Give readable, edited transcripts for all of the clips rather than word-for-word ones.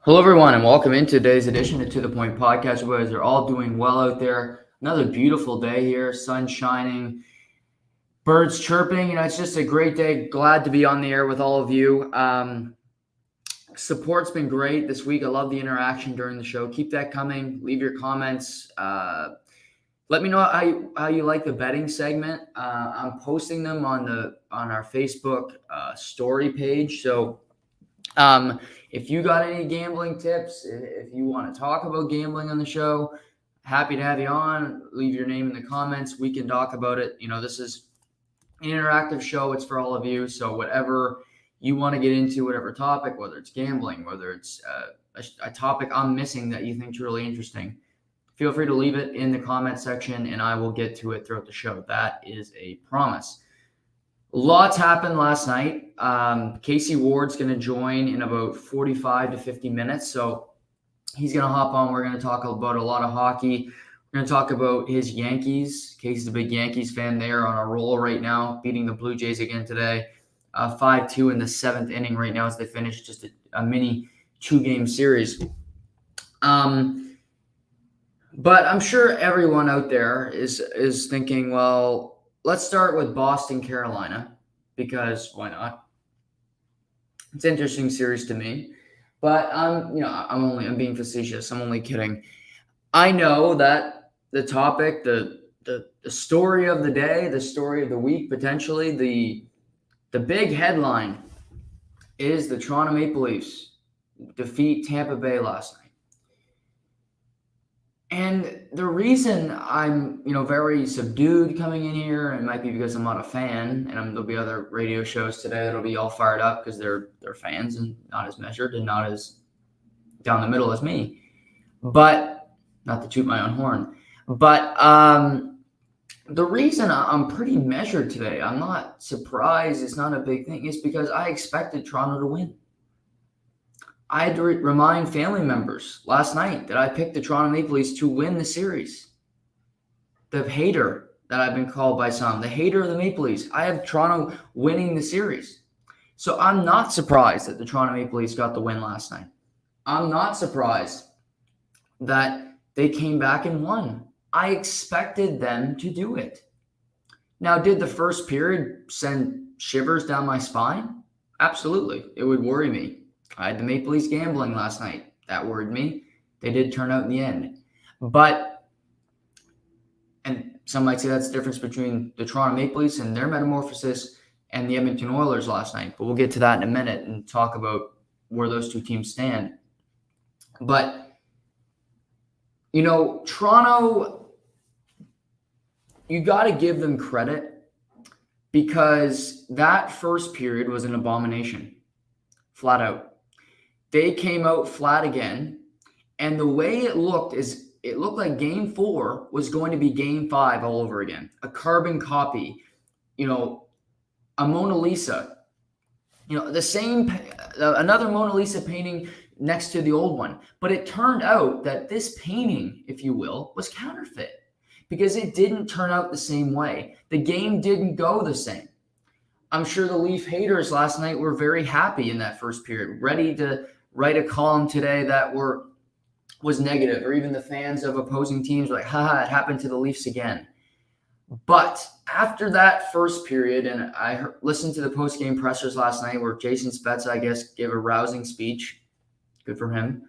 Hello, everyone, and welcome into today's edition of To The Point Podcast. You guys are all doing well out there. Another beautiful day here, sun shining, birds chirping. It's just a great day. Glad to be on the air with all of you. Support's been great this week. I love the interaction during the show. Keep that coming. Leave your comments. Let me know how you like the betting segment. I'm posting them on our Facebook story page. So if you got any gambling tips, if you want to talk about gambling on the show, happy to have you on. Leave your name in the comments. We can talk about it. This is an interactive show. It's for all of you. So whatever you want to get into, whatever topic, whether it's gambling, whether it's a topic I'm missing that you think is really interesting, feel free to leave it in the comment section and I will get to it throughout the show. That is a promise. Lots happened last night. Casey Ward's going to join in about 45 to 50 minutes. So he's going to hop on. We're going to talk about a lot of hockey. We're going to talk about his Yankees. Casey's a big Yankees fan. They are on a roll right now, beating the Blue Jays again today. 5-2 in the seventh inning right now as they finish just a mini 2-game series. But I'm sure everyone out there is thinking, well, let's start with Boston, Carolina, because why not? It's an interesting series to me, but I'm being facetious. I'm only kidding. I know that the topic, the story of the day, the story of the week, potentially the big headline is the Toronto Maple Leafs defeat Tampa Bay last night. And the reason I'm, very subdued coming in here, and it might be because I'm not a fan, and there'll be other radio shows today that'll be all fired up because they're fans and not as measured and not as down the middle as me. But not to toot my own horn. But the reason I'm pretty measured today, I'm not surprised, it's not a big thing, is because I expected Toronto to win. I had to remind family members last night that I picked the Toronto Maple Leafs to win the series. The hater that I've been called by some, the hater of the Maple Leafs, I have Toronto winning the series. So I'm not surprised that the Toronto Maple Leafs got the win last night. I'm not surprised that they came back and won. I expected them to do it. Now, did the first period send shivers down my spine? Absolutely. It would worry me. I had the Maple Leafs gambling last night. That worried me. They did turn out in the end. And some might say that's the difference between the Toronto Maple Leafs and their metamorphosis and the Edmonton Oilers last night. But we'll get to that in a minute and talk about where those two teams stand. But, Toronto, you got to give them credit because that first period was an abomination, flat out. They came out flat again, and the way it looked like Game 4 was going to be Game 5 all over again. A carbon copy, a Mona Lisa, the same, another Mona Lisa painting next to the old one. But it turned out that this painting, if you will, was counterfeit because it didn't turn out the same way. The game didn't go the same. I'm sure the Leaf haters last night were very happy in that first period, ready to write a column today that was negative, or even the fans of opposing teams were like, haha, it happened to the Leafs again. But after that first period, and I listened to the post-game pressers last night where Jason Spezza, I guess, gave a rousing speech. Good for him.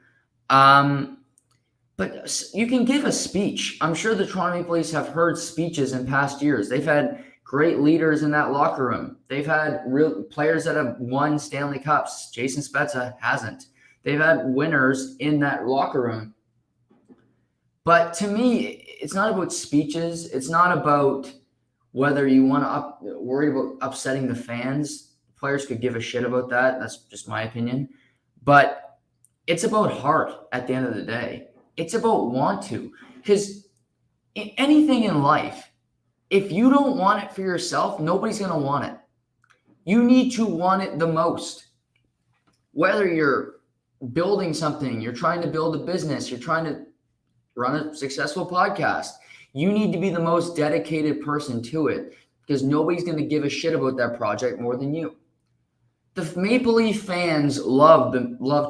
But you can give a speech. I'm sure the Toronto Maple Leafs have heard speeches in past years. They've had great leaders in that locker room. They've had real players that have won Stanley Cups. Jason Spezza hasn't. They've had winners in that locker room. But to me, it's not about speeches. It's not about whether you want to worry about upsetting the fans. Players could give a shit about that. That's just my opinion. But it's about heart at the end of the day. It's about want to. Because anything in life, if you don't want it for yourself, nobody's going to want it. You need to want it the most. Whether you're building something, you're trying to build a business, you're trying to run a successful podcast, you need to be the most dedicated person to it because nobody's going to give a shit about that project more than you. The Maple Leaf fans love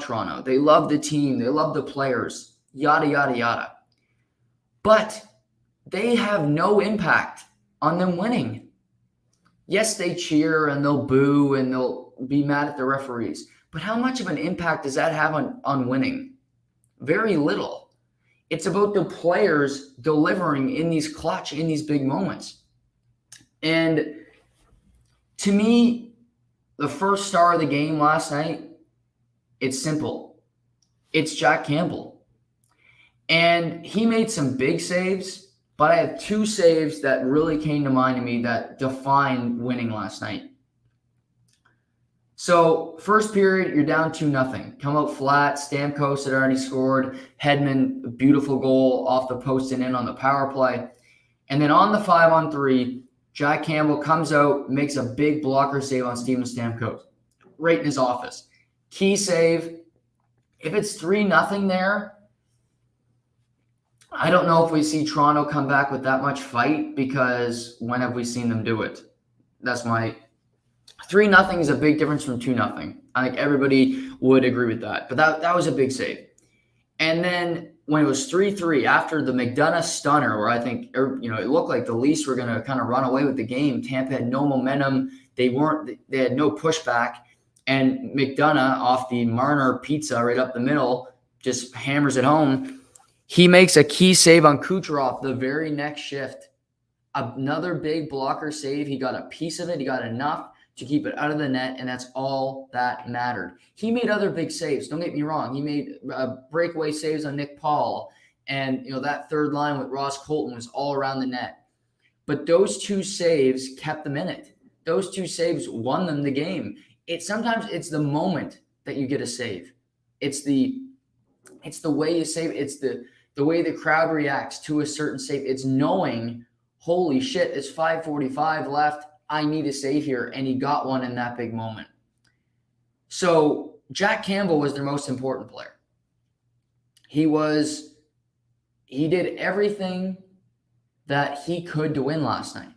Toronto. They love the team. They love the players. Yada yada yada. But they have no impact on them winning. Yes, they cheer and they'll boo and they'll be mad at the referees. But how much of an impact does that have on winning? Very little. It's about the players delivering in these big moments. And to me, the first star of the game last night, it's simple. It's Jack Campbell. And he made some big saves, but I have two saves that really came to mind to me that defined winning last night. So, first period, you're down 2-0. Come out flat. Stamkos had already scored. Hedman, beautiful goal off the post and in on the power play. And then on the 5-on-3, Jack Campbell comes out, makes a big blocker save on Steven Stamkos, right in his office. Key save. If it's 3-0 there, I don't know if we see Toronto come back with that much fight, because when have we seen them do it? That's my 3-0 is a big difference from 2-0. I think everybody would agree with that. But that was a big save. And then when it was 3-3, after the McDonough stunner, where I think it looked like the Leafs were going to kind of run away with the game. Tampa had no momentum. They had no pushback. And McDonough, off the Marner pizza right up the middle, just hammers it home. He makes a key save on Kucherov the very next shift. Another big blocker save. He got a piece of it. He got enough to keep it out of the net, and that's all that mattered. He made other big saves. Don't get me wrong. He made breakaway saves on Nick Paul, and that third line with Ross Colton was all around the net. But those two saves kept them in it. Those two saves won them the game. Sometimes it's the moment that you get a save. It's the way you save. It's the way the crowd reacts to a certain save. It's knowing, holy shit, it's 5:45 left. I need a save here. And he got one in that big moment. So Jack Campbell was their most important player. He did everything that he could to win last night.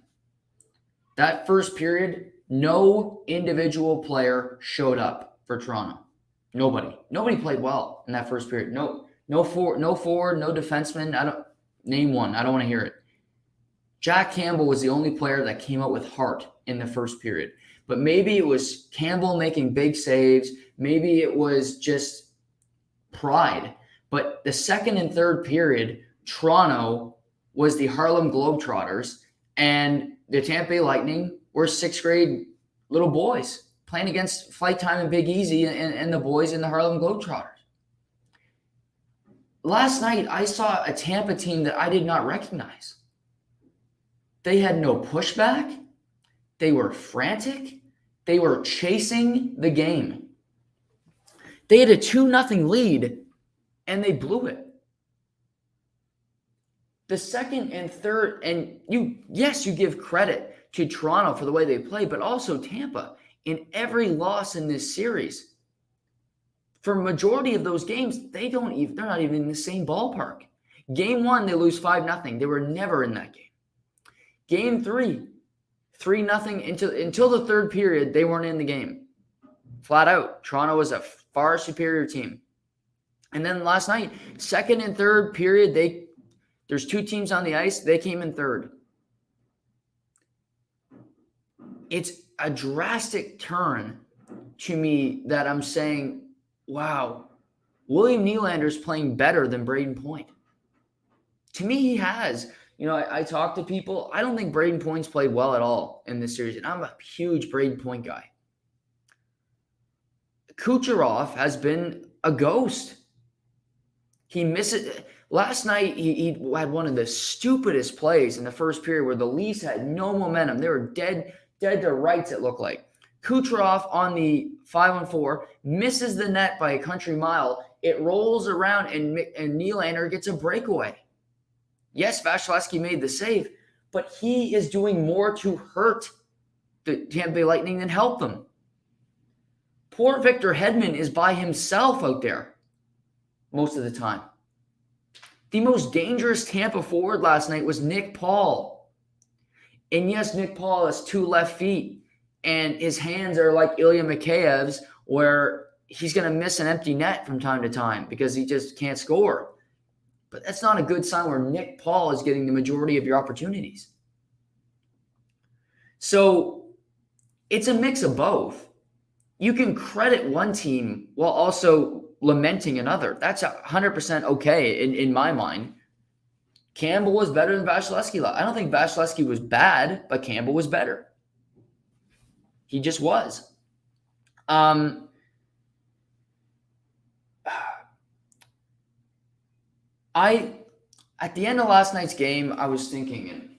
That first period, no individual player showed up for Toronto. Nobody played well in that first period. No forward, no defenseman. Name one. I don't want to hear it. Jack Campbell was the only player that came out with heart in the first period. But maybe it was Campbell making big saves. Maybe it was just pride. But the second and third period, Toronto was the Harlem Globetrotters, and the Tampa Bay Lightning were sixth grade little boys playing against Flight Time and Big Easy and the boys in the Harlem Globetrotters. Last night, I saw a Tampa team that I did not recognize. They had no pushback. They were frantic. They were chasing the game. They had a 2-0 lead, and they blew it. The second and third, and you give credit to Toronto for the way they played, but also Tampa in every loss in this series. For a majority of those games, they're not even in the same ballpark. Game 1, they lose 5-0. They were never in that game. Game 3, 3-0 until the third period, they weren't in the game. Flat out. Toronto was a far superior team. And then last night, second and third period, there's two teams on the ice. They came in third. It's a drastic turn to me that I'm saying, wow, William Nylander's playing better than Braden Point. To me, he has. I talk to people. I don't think Braden Point's played well at all in this series, and I'm a huge Braden Point guy. Kucherov has been a ghost. He misses. Last night, he had one of the stupidest plays in the first period where the Leafs had no momentum. They were dead to rights, it looked like. Kucherov on the 5-on-4 misses the net by a country mile. It rolls around, and Nylander gets a breakaway. Yes, Vasilevsky made the save, but he is doing more to hurt the Tampa Bay Lightning than help them. Poor Victor Hedman is by himself out there most of the time. The most dangerous Tampa forward last night was Nick Paul. And yes, Nick Paul has two left feet, and his hands are like Ilya Mikheyev's, where he's going to miss an empty net from time to time because he just can't score. But that's not a good sign where Nick Paul is getting the majority of your opportunities. So it's a mix of both. You can credit one team while also lamenting another. That's 100% okay in my mind. Campbell was better than Vasilevsky. I don't think Vasilevsky was bad, but Campbell was better. He just was. At the end of last night's game, I was thinking, and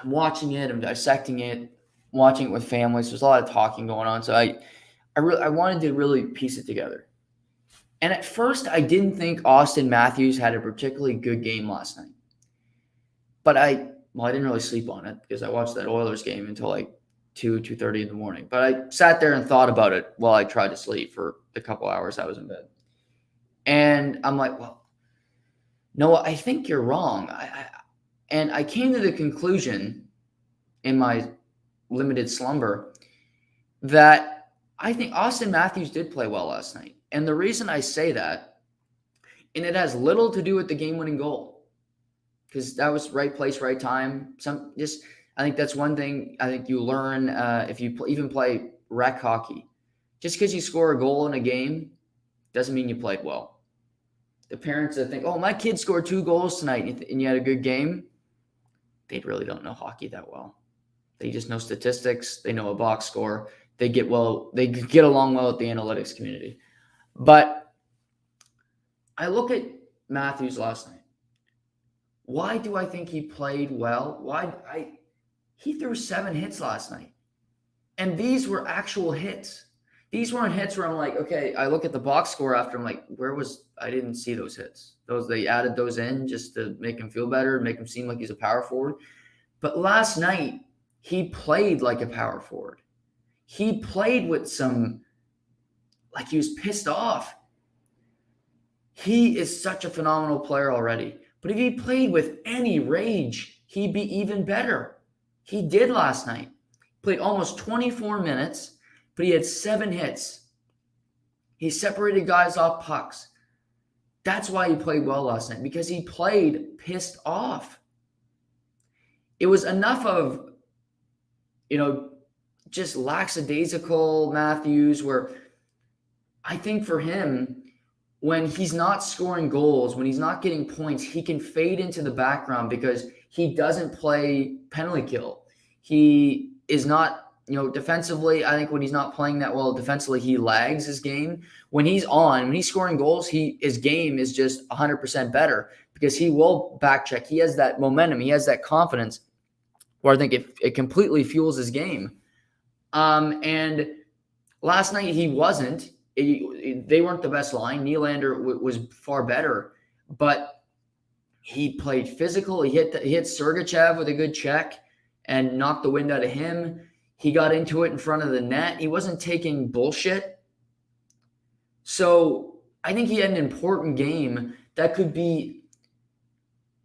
I'm watching it, I'm dissecting it, watching it with families. There's a lot of talking going on, so I wanted to really piece it together. And at first, I didn't think Austin Matthews had a particularly good game last night. But I didn't really sleep on it because I watched that Oilers game until like 2:30 in the morning. But I sat there and thought about it while I tried to sleep for the couple hours I was in bed. And I'm like, well, no, I think you're wrong. And I came to the conclusion in my limited slumber that I think Austin Matthews did play well last night. And the reason I say that, and it has little to do with the game-winning goal, because that was right place, right time. I think that's one thing I think you learn if you even play rec hockey. Just because you score a goal in a game doesn't mean you played well. The parents that think, oh, my kid scored 2 goals tonight and you had a good game, they really don't know hockey that well. They just know statistics. They know a box score. They get along well with the analytics community. But I look at Matthews last night. Why do I think he played well? He threw 7 hits last night. And these were actual hits. These weren't hits where I'm like, okay, I look at the box score after, I'm like, I didn't see those hits. They added those in just to make him feel better, make him seem like he's a power forward. But last night, he played like a power forward. He played with like he was pissed off. He is such a phenomenal player already. But if he played with any rage, he'd be even better. He did last night. Played almost 24 minutes, but he had 7 hits. He separated guys off pucks. That's why he played well last night, because he played pissed off. It was enough of, just lackadaisical Matthews, where I think for him, when he's not scoring goals, when he's not getting points, he can fade into the background because he doesn't play penalty kill. He is not, defensively, I think when he's not playing that well defensively, he lags his game. When he's scoring goals, his game is just 100% better because he will back check. He has that momentum. He has that confidence where I think it completely fuels his game. And last night he wasn't. They weren't the best line. Nylander was far better, but he played physical. He hit Sergachev with a good check and knocked the wind out of him. He got into it in front of the net. He wasn't taking bullshit. So I think he had an important game that could be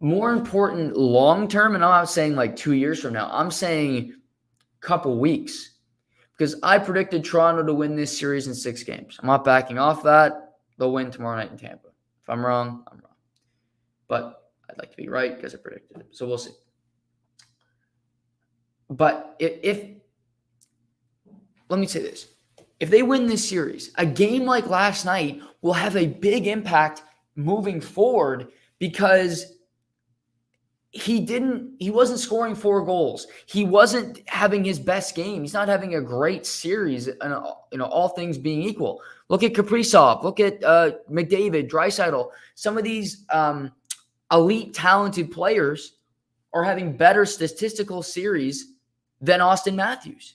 more important long-term. And I'm not saying like 2 years from now. I'm saying a couple weeks. Because I predicted Toronto to win this series in 6 games. I'm not backing off that. They'll win tomorrow night in Tampa. If I'm wrong, I'm wrong. But I'd like to be right because I predicted it. So we'll see. But let me say this. If they win this series, a game like last night will have a big impact moving forward because he wasn't scoring 4 goals. He wasn't having his best game. He's not having a great series, all things being equal. Look at Kaprizov. Look at McDavid, Draisaitl. Some of these elite, talented players are having better statistical series than Austin Matthews.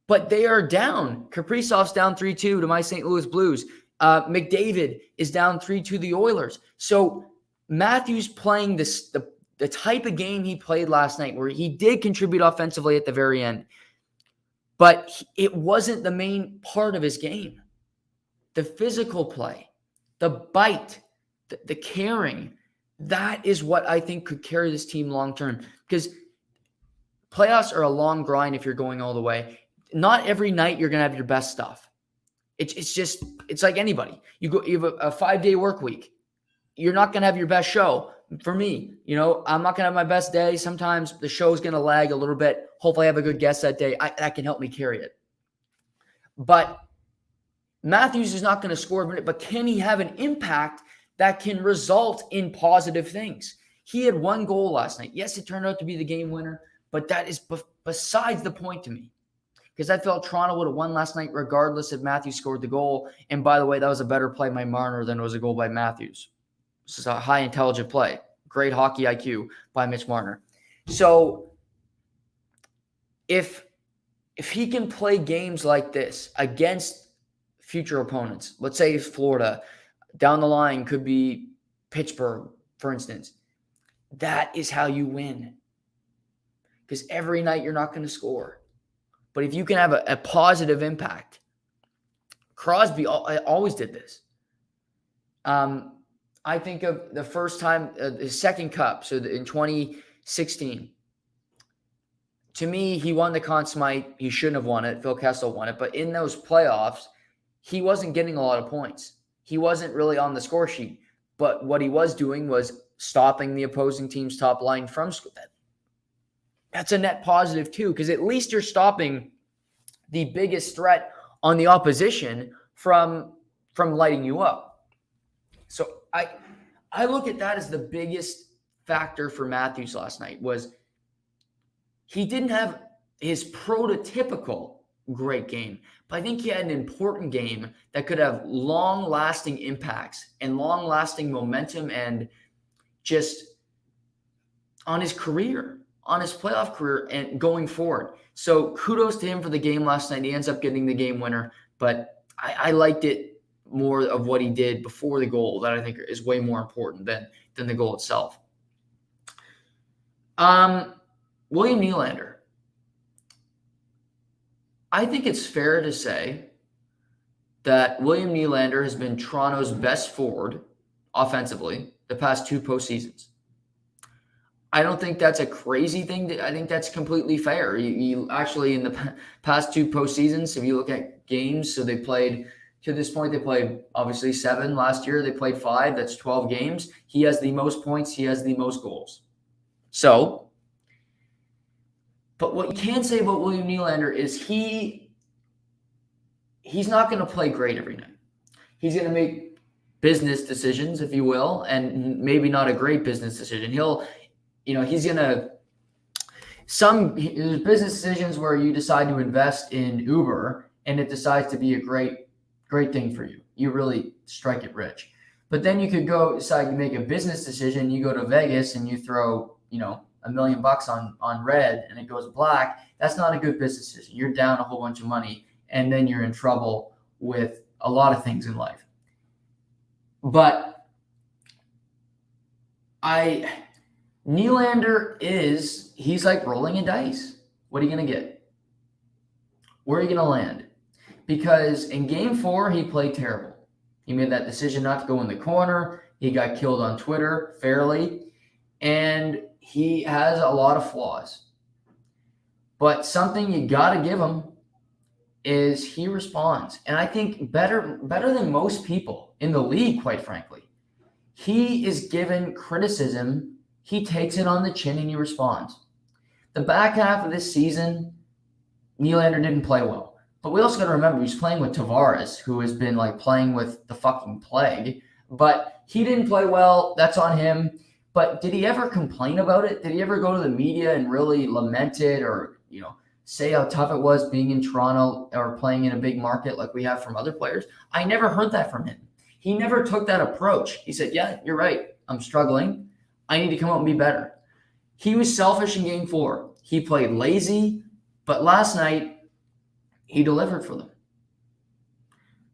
But they are down. Kaprizov's down 3-2 to my St. Louis Blues. McDavid is down 3-2 to the Oilers. So Matthews playing the type of game he played last night, where he did contribute offensively at the very end, but it wasn't the main part of his game. The physical play, the bite, the caring, that is what I think could carry this team long-term, because playoffs are a long grind if you're going all the way. not every night you're going to have your best stuff. It's like anybody. You have a 5-day work week. You're not going to have your best show. For me, I'm not going to have my best day. Sometimes the show's going to lag a little bit. Hopefully I have a good guest that day. That can help me carry it. But Matthews is not going to score, but can he have an impact that can result in positive things? He had 1 goal last night. Yes, it turned out to be the game winner, but that is besides the point to me. Because I felt Toronto would have won last night regardless if Matthews scored the goal. And by the way, that was a better play by Marner than it was a goal by Matthews. This is a high intelligent play. Great hockey IQ by Mitch Marner. So if he can play games like this against future opponents, let's say Florida, down the line could be Pittsburgh, for instance, that is how you win. Because every night you're not going to score. But if you can have a positive impact, Crosby always did this. I think of the first time, the second cup, so in 2016. To me, he won the Conn Smythe. He shouldn't have won it. Phil Kessel won it. But in those playoffs, he wasn't getting a lot of points. He wasn't really on the score sheet. But what he was doing was stopping the opposing team's top line from scoring. That's a net positive too, because at least you're stopping the biggest threat on the opposition from lighting you up. So I look at that as the biggest factor for Matthews last night was he didn't have his prototypical great game, but I think he had an important game that could have long-lasting impacts and long-lasting momentum and just on his career, on his playoff career and going forward. So kudos to him for the game last night. He ends up getting the game winner, but I liked it more of what he did before the goal that I think is way more important than the goal itself. William Nylander. I think it's fair to say that William Nylander has been Toronto's best forward offensively the past 2 postseasons. I don't think that's a crazy thing. I think that's completely fair. You actually, in the past 2 postseasons, if you look at games, so they played, to this point, they played obviously 7 last year. They played 5. That's 12 games. He has the most points. He has the most goals. So, but what you can say about William Nylander is he's not going to play great every night. He's going to make business decisions, if you will, and maybe not a great business decision. He's going to there's business decisions where you decide to invest in Uber and it decides to be a great thing for you. You really strike it rich. But then you could decide to make a business decision. You go to Vegas and you throw, $1 million on red and it goes black. That's not a good business decision. You're down a whole bunch of money and then you're in trouble with a lot of things in life. But Nylander he's like rolling a dice. What are you going to get? Where are you going to land? Because in game 4, he played terrible. He made that decision not to go in the corner. He got killed on Twitter fairly. And he has a lot of flaws. But something you got to give him is he responds. And I think better than most people in the league, quite frankly. He is given criticism. He takes it on the chin and he responds. The back half of this season, Nylander didn't play well. But we also got to remember he's playing with Tavares, who has been playing with the fucking plague. But he didn't play well. That's on him. But did he ever complain about it? Did he ever go to the media and really lament it or, say how tough it was being in Toronto or playing in a big market like we have from other players? I never heard that from him. He never took that approach. He said, yeah, you're right. I'm struggling. I need to come out and be better. He was selfish in game 4. He played lazy, but last night he delivered for them.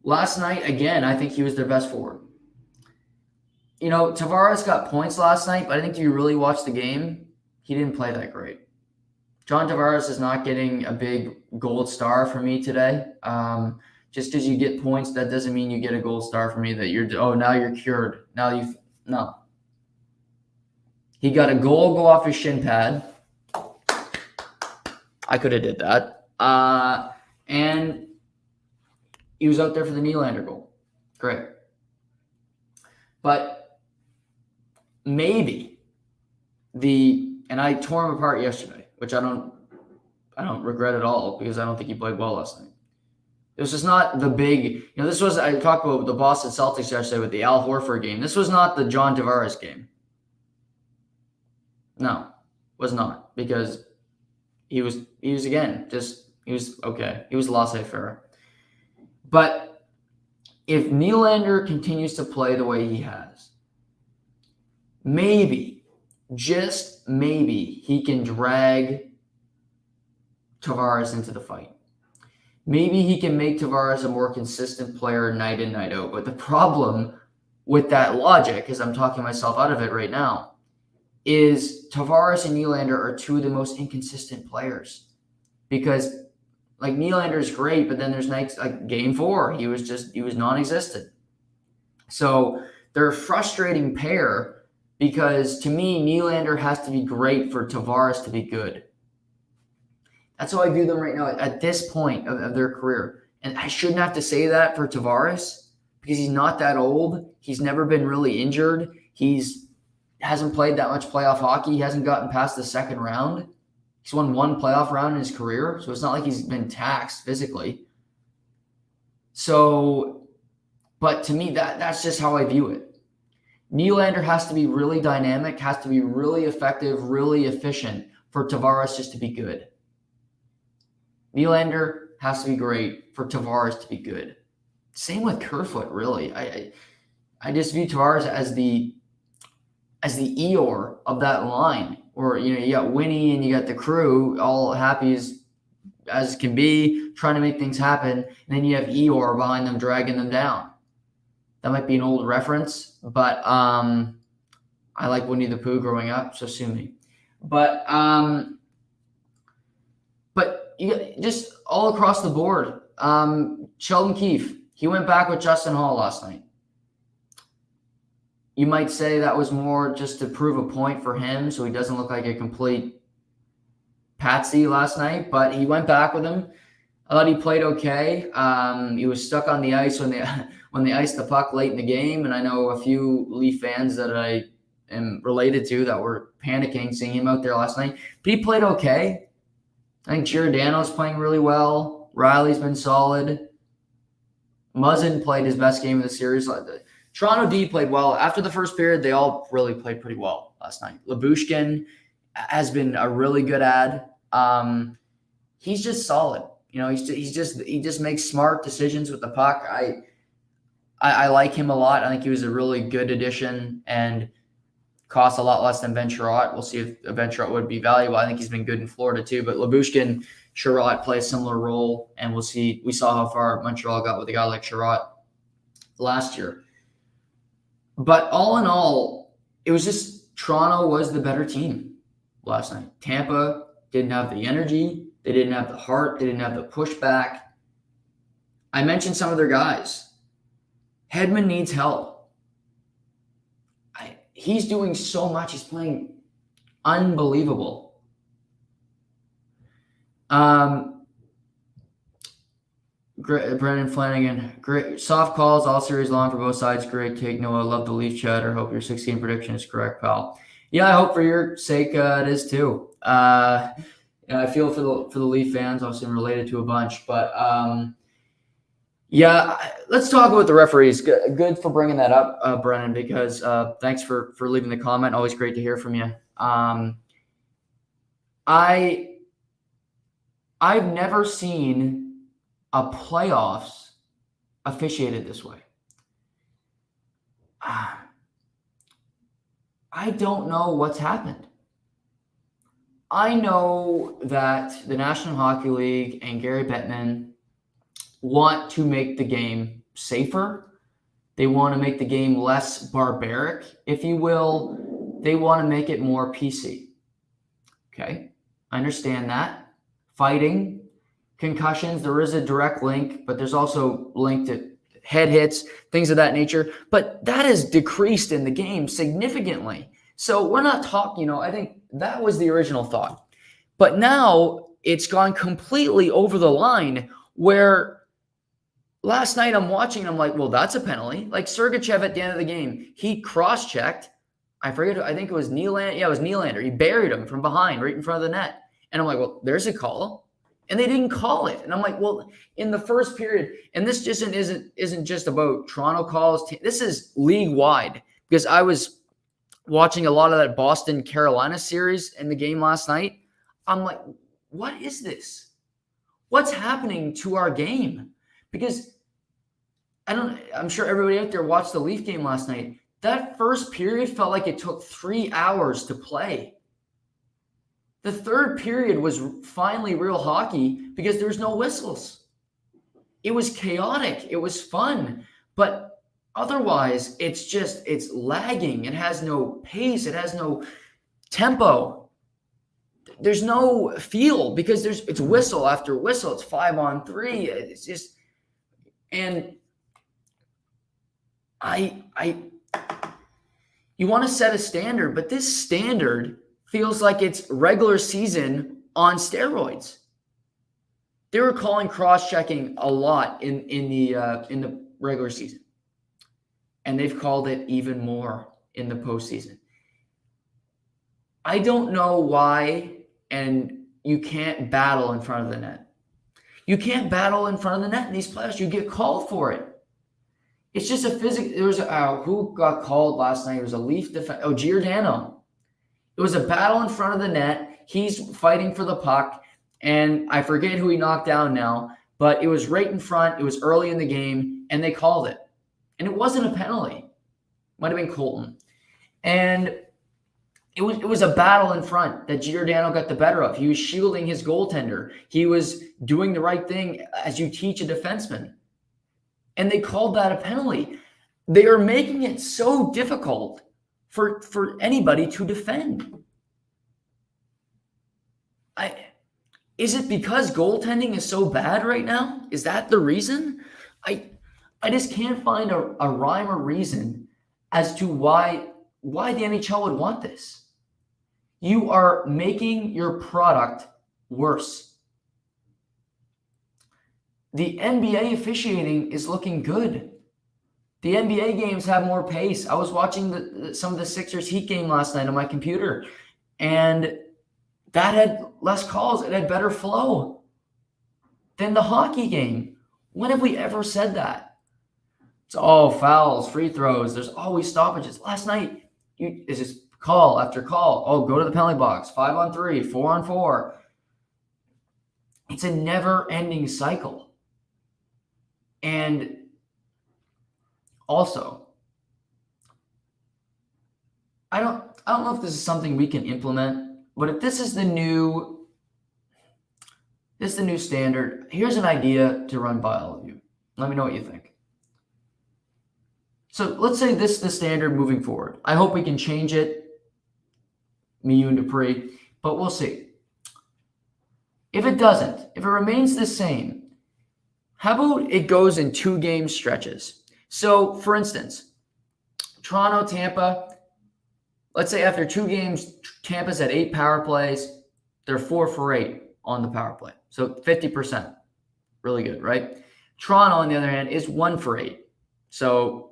Last night, again, I think he was their best forward. Tavares got points last night, but I think if you really watch the game, he didn't play that great. John Tavares is not getting a big gold star for me today. Just because you get points, that doesn't mean you get a gold star for me that now you're cured. No. He got a goal go off his shin pad. I could have did that. And he was out there for the Nylander goal. Great. But maybe and I tore him apart yesterday, which I don't regret at all because I don't think he played well last night. This is not the big, this was, I talked about the Boston Celtics yesterday with the Al Horford game. This was not the John Tavares game. No, was not, because he was again, he was okay. He was laissez-faire. But if Nylander continues to play the way he has, maybe, just maybe, he can drag Tavares into the fight. Maybe he can make Tavares a more consistent player night in, night out. But the problem with that logic, as I'm talking myself out of it right now, is Tavares and Nylander are two of the most inconsistent players. Because, like, Nylander's great, but then there's nights like Game 4, he was non-existent. So they're a frustrating pair because, to me, Nylander has to be great for Tavares to be good. That's how I view them right now at this point of their career. And I shouldn't have to say that for Tavares because he's not that old. He's never been really injured. Hasn't played that much playoff hockey. He hasn't gotten past the second round. He's won one playoff round in his career, so it's not like he's been taxed physically. So, but to me, that's just how I view it. Nylander has to be really dynamic, has to be really effective, really efficient for Tavares just to be good. Nylander has to be great for Tavares to be good. Same with Kerfoot, really. I just view Tavares as the Eeyore of that line. Or, you got Winnie and you got the crew all happy as can be, trying to make things happen. And then you have Eeyore behind them, dragging them down. That might be an old reference, but I like Winnie the Pooh growing up, so sue me. But you got just all across the board. Sheldon Keefe, he went back with Justin Hall last night. You might say that was more just to prove a point for him so he doesn't look like a complete patsy last night, but he went back with him. I thought he played okay. He was stuck on the ice when they iced the puck late in the game, and I know a few Leaf fans that I am related to that were panicking seeing him out there last night. But he played okay. I think Giordano's playing really well. Riley's been solid. Muzzin played his best game of the series. Toronto D played well. After the first period, they all really played pretty well last night. Lyubushkin has been a really good ad. He's just solid. He just makes smart decisions with the puck. I like him a lot. I think he was a really good addition and costs a lot less than Venturot. We'll see if Venturot would be valuable. I think he's been good in Florida too. But Lyubushkin, Sherratt play a similar role, and we'll see. We saw how far Montreal got with a guy like Sherratt last year. But all in all, it was just Toronto was the better team last night. Tampa didn't have the energy. They didn't have the heart. They didn't have the pushback. I mentioned some of their guys. Hedman needs help. He's doing so much. He's playing unbelievable. Brendan Flanagan, great soft calls all series long for both sides. Great take, Noah. Love the Leaf chatter. Hope your 16 prediction is correct, pal. Yeah, I hope for your sake it is too. I feel for the Leaf fans. Obviously, I'm related to a bunch, but let's talk about the referees. Good for bringing that up, Brennan, because thanks for leaving the comment. Always great to hear from you. I've never seen a playoffs officiated this way. I don't know what's happened. I know that the National Hockey League and Gary Bettman want to make the game safer. They want to make the game less barbaric, if you will. They want to make it more PC. Okay, I understand that. Fighting, concussions, there is a direct link, but there's also linked to head hits, things of that nature. But that has decreased in the game significantly. So we're not talking, I think that was the original thought. But now it's gone completely over the line where last night I'm watching, I'm like, well, that's a penalty. Like Sergachev at the end of the game, he cross-checked. I forget, I think it was Nylander. Yeah, it was Nylander. He buried him from behind, right in front of the net. And I'm like, well, there's a call. And they didn't call it. And I'm like, well, in the first period, and this just isn't just about Toronto calls. This is league-wide, because I was watching a lot of that Boston-Carolina series in the game last night. I'm like, what is this? What's happening to our game? Because I'm sure everybody out there watched the Leaf game last night. That first period felt like it took 3 hours to play. The third period was finally real hockey because there was no whistles. It was chaotic. It was fun. But otherwise, it's lagging. It has no pace. It has no tempo. There's no feel because it's whistle after whistle. It's 5-on-3. It's just, and you want to set a standard, but this standard feels like it's regular season on steroids. They were calling cross-checking a lot in the regular season, and they've called it even more in the postseason. I don't know why, and you can't battle in front of the net. You can't battle in front of the net in these playoffs. You get called for it. It's just a physical. There was who got called last night? It was a Leaf defense. Oh, Giordano. It was a battle in front of the net. He's fighting for the puck, and I forget who he knocked down now, but it was right in front. It was early in the game, and they called it. And it wasn't a penalty. Might have been Colton. And it was a battle in front that Giordano got the better of. He was shielding his goaltender. He was doing the right thing as you teach a defenseman. And they called that a penalty. They are making it so difficult for anybody to defend. Is it because goaltending is so bad right now? Is that the reason? I just can't find a rhyme or reason as to why the NHL would want this. You are making your product worse. The NBA officiating is looking good. The NBA games have more pace. I was watching some of the Sixers Heat game last night on my computer, and that had less calls. It had better flow than the hockey game. When have we ever said that? It's all fouls, free throws. There's always stoppages. Last night, it's just call after call. Oh, go to the penalty box. 5-on-3, 4-on-4. It's a never-ending cycle. And also, I don't know if this is something we can implement, but if this is the new standard, here's an idea to run by all of you. Let me know what you think. So let's say this is the standard moving forward. I hope we can change it, me, you, and Dupree, but we'll see. If it doesn't, if it remains the same, how about it goes in 2-game stretches? So, for instance, Toronto, Tampa, let's say after 2 games, Tampa's at 8 power plays. They're 4 for 8 on the power play. So 50%. Really good, right? Toronto, on the other hand, is 1 for 8. So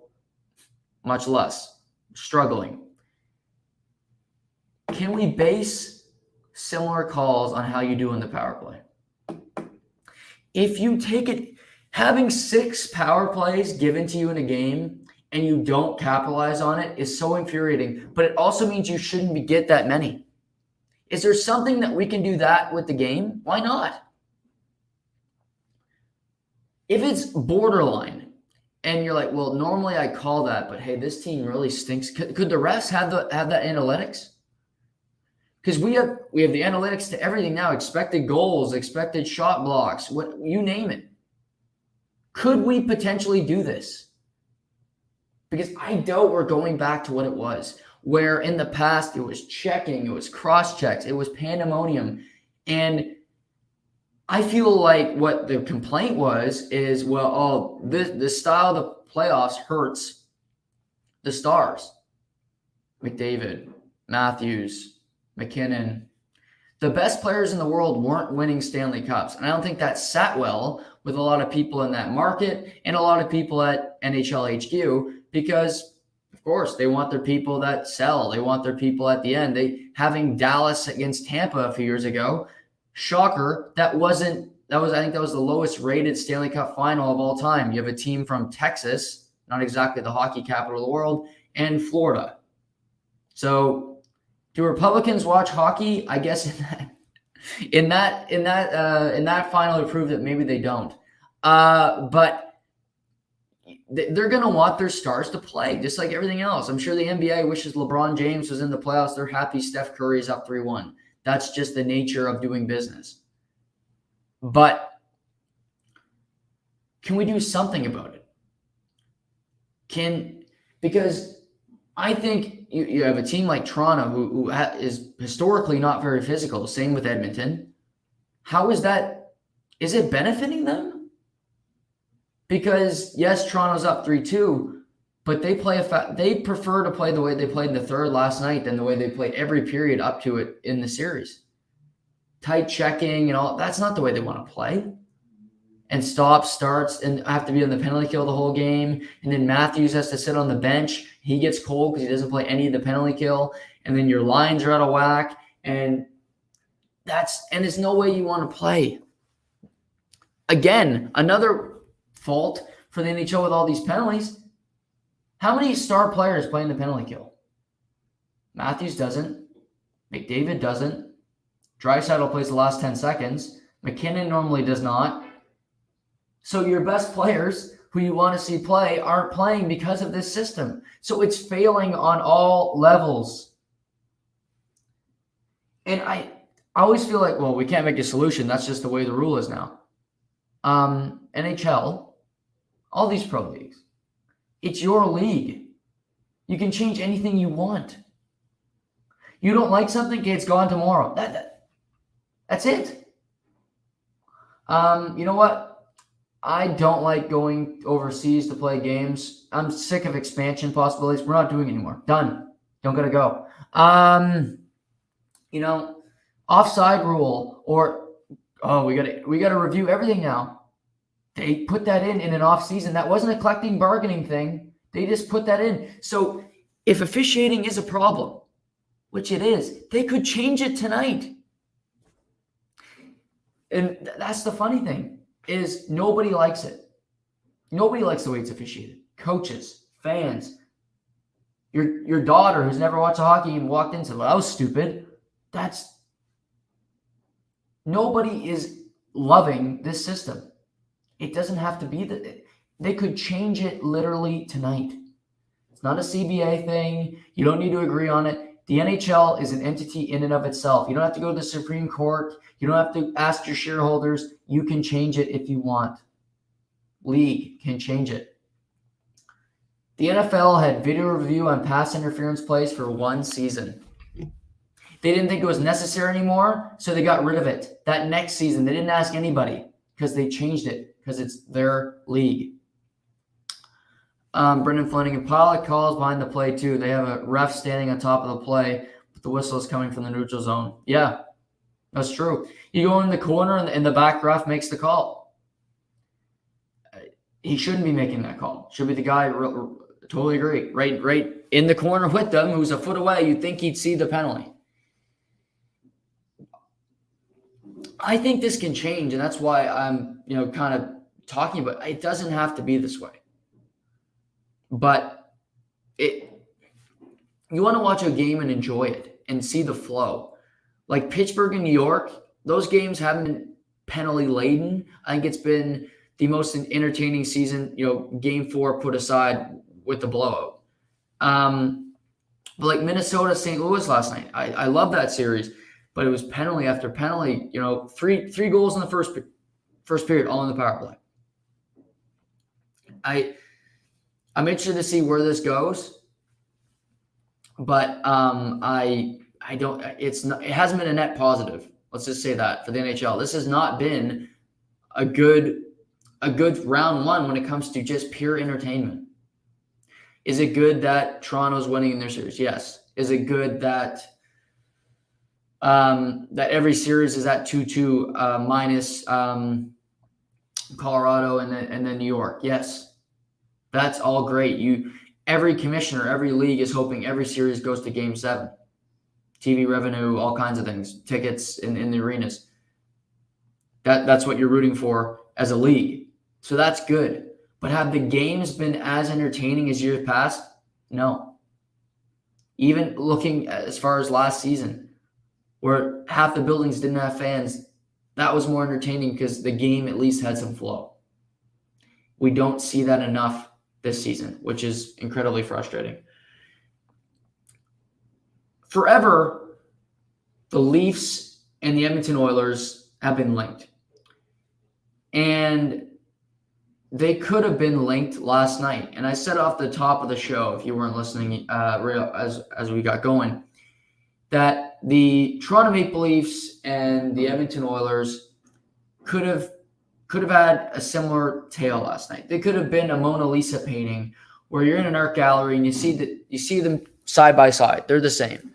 much less. Struggling. Can we base similar calls on how you do in the power play? If you take it, having 6 power plays given to you in a game and you don't capitalize on it is so infuriating, but it also means you shouldn't get that many. Is there something that we can do that with the game? Why not? If it's borderline and you're like, well, normally I call that, but hey, this team really stinks. Could the refs have that analytics? Because we have the analytics to everything now, expected goals, expected shot blocks, what you name it. Could we potentially do this? Because I doubt we're going back to what it was, where in the past it was checking, it was cross-checks, it was pandemonium. And I feel like what the complaint is, well, the style of the playoffs hurts the stars. McDavid, Matthews, McKinnon. The best players in the world weren't winning Stanley Cups. And I don't think that sat well with a lot of people in that market and a lot of people at NHL HQ because, of course, they want their people that sell. They want their people at the end. Having Dallas against Tampa a few years ago, shocker, I think that was the lowest rated Stanley Cup final of all time. You have a team from Texas, not exactly the hockey capital of the world, and Florida. So do Republicans watch hockey? I guess in that final to prove that maybe they don't. But they're going to want their stars to play, just like everything else. I'm sure the NBA wishes LeBron James was in the playoffs. They're happy Steph Curry is up 3-1. That's just the nature of doing business. But can we do something about it? Because I think you have a team like Toronto who is historically not very physical. Same with Edmonton. How is that? Is it benefiting them? Because yes, Toronto's up 3-2, but they prefer to play the way they played in the third last night than the way they played every period up to it in the series. Tight checking and all. That's not the way they want to play. And starts, and have to be on the penalty kill the whole game. And then Matthews has to sit on the bench. He gets cold because he doesn't play any of the penalty kill. And then your lines are out of whack. And there's no way you want to play. Again, another fault for the NHL with all these penalties. How many star players play in the penalty kill? Matthews doesn't. McDavid doesn't. Draisaitl plays the last 10 seconds. McKinnon normally does not. So your best players who you want to see play aren't playing because of this system. So it's failing on all levels. And I always feel like, well, we can't make a solution. That's just the way the rule is now. NHL, all these pro leagues, it's your league. You can change anything you want. You don't like something, okay, it's gone tomorrow. That's it. You know what? I don't like going overseas to play games. I'm sick of expansion possibilities. We're not doing it anymore. Done. Don't gotta go. Offside rule or we gotta review everything now. They put that in an off season. That wasn't a collective bargaining thing. They just put that in. So if officiating is a problem, which it is, they could change it tonight. And that's the funny thing. Is nobody likes it. Nobody likes the way it's officiated. Coaches, fans, your daughter who's never watched a hockey game walked in and said, well, that was stupid. Nobody is loving this system. It doesn't have to be they could change it literally tonight. It's not a CBA thing. You don't need to agree on it. The NHL is an entity in and of itself. You don't have to go to the Supreme Court. You don't have to ask your shareholders. You can change it if you want. League can change it. The NFL had video review on pass interference plays for one season. They didn't think it was necessary anymore, so they got rid of it. That next season, they didn't ask anybody because they changed it because it's their league. Brendan Flanagan, pilot calls behind the play too. They have a ref standing on top of the play, but the whistle is coming from the neutral zone. Yeah, that's true. You go in the corner and the back ref makes the call. He shouldn't be making that call. Should be the guy, totally agree, right in the corner with them, who's a foot away. You'd think he'd see the penalty. I think this can change, and that's why I'm, kind of talking about it. It doesn't have to be this way. But you want to watch a game and enjoy it and see the flow. Like Pittsburgh and New York, those games haven't been penalty laden. I think it's been the most entertaining season, game 4 put aside with the blowout. But like Minnesota, St. Louis last night, I love that series, but it was penalty after penalty, three goals in the first period, all in the power play. I'm interested to see where this goes, but it hasn't been a net positive. Let's just say that for the NHL. This has not been a good round one when it comes to just pure entertainment. Is it good that Toronto's winning in their series? Yes. Is it good that that every series is at 2-2 minus Colorado and then New York. Yes, that's all great. Every commissioner, every league is hoping every series goes to Game 7. TV revenue, all kinds of things, tickets in the arenas. That's what you're rooting for as a league. So that's good. But have the games been as entertaining as years past? No. Even looking as far as last season, where half the buildings didn't have fans, that was more entertaining because the game at least had some flow. We don't see that enough this season, which is incredibly frustrating. Forever, the Leafs and the Edmonton Oilers have been linked. And they could have been linked last night. And I said off the top of the show, if you weren't listening as we got going, that the Toronto Maple Leafs and the Edmonton Oilers could have had a similar tale last night. They could have been a Mona Lisa painting where you're in an art gallery and you see them side by side. They're the same.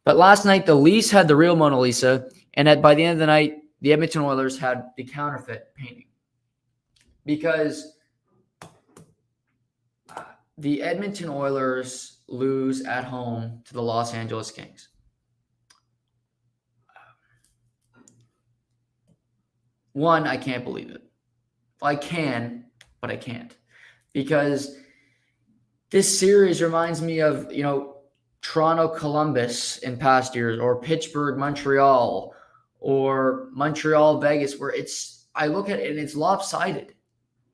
But last night, the Leafs had the real Mona Lisa, and by the end of the night, the Edmonton Oilers had the counterfeit painting. Because the Edmonton Oilers lose at home to the Los Angeles Kings. One, I can't believe it. Well, I can, but I can't. Because this series reminds me of, Toronto, Columbus in past years, or Pittsburgh, Montreal, or Montreal, Vegas, where I look at it and it's lopsided.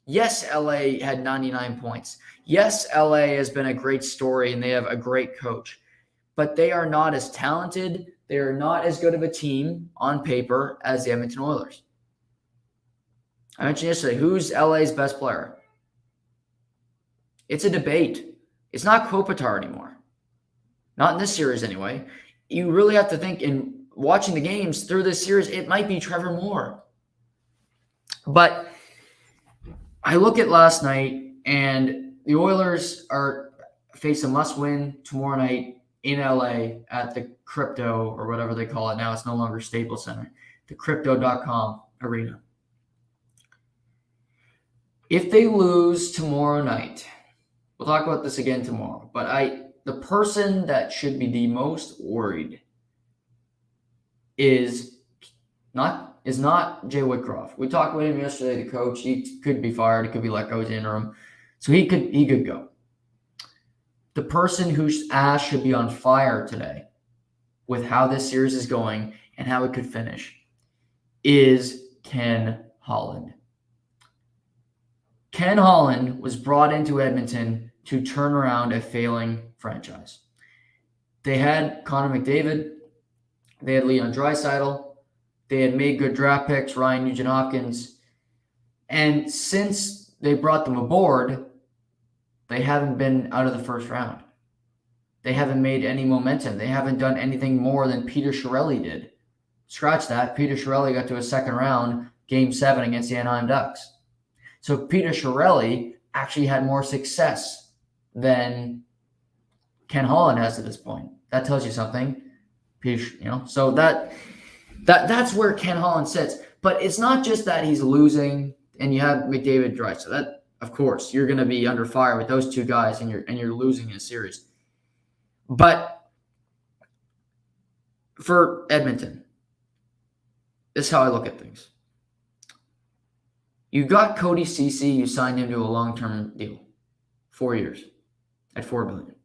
Yes, LA had 99 points. Yes, LA has been a great story and they have a great coach, but they are not as talented. They are not as good of a team on paper as the Edmonton Oilers. I mentioned yesterday, who's LA's best player? It's a debate. It's not Kopitar anymore. Not in this series anyway. You really have to think in watching the games through this series, it might be Trevor Moore. But I look at last night, and the Oilers face a must-win tomorrow night in LA at the Crypto, or whatever they call it now. It's no longer Staples Center. The Crypto.com arena. If they lose tomorrow night, we'll talk about this again tomorrow, but the person that should be the most worried is not Jay Woodcroft. We talked about him yesterday, the coach. He could be fired. He could be let go as interim. So he could go. The person whose ass should be on fire today with how this series is going and how it could finish is Ken Holland. Ken Holland was brought into Edmonton to turn around a failing franchise. They had Connor McDavid. They had Leon Draisaitl. They had made good draft picks, Ryan Nugent-Hopkins. And since they brought them aboard, they haven't been out of the first round. They haven't made any momentum. They haven't done anything more than Peter Chiarelli did. Scratch that. Peter Chiarelli got to a second round, Game 7 against the Anaheim Ducks. So Peter Chiarelli actually had more success than Ken Holland has at this point. That tells you something. So that's where Ken Holland sits. But it's not just that he's losing and you have McDavid Draisaitl. So that, of course, you're going to be under fire with those two guys and you're losing in a series. But for Edmonton, this is how I look at things. You got Cody Ceci, you signed him to a long-term deal, 4 years at $4 billion.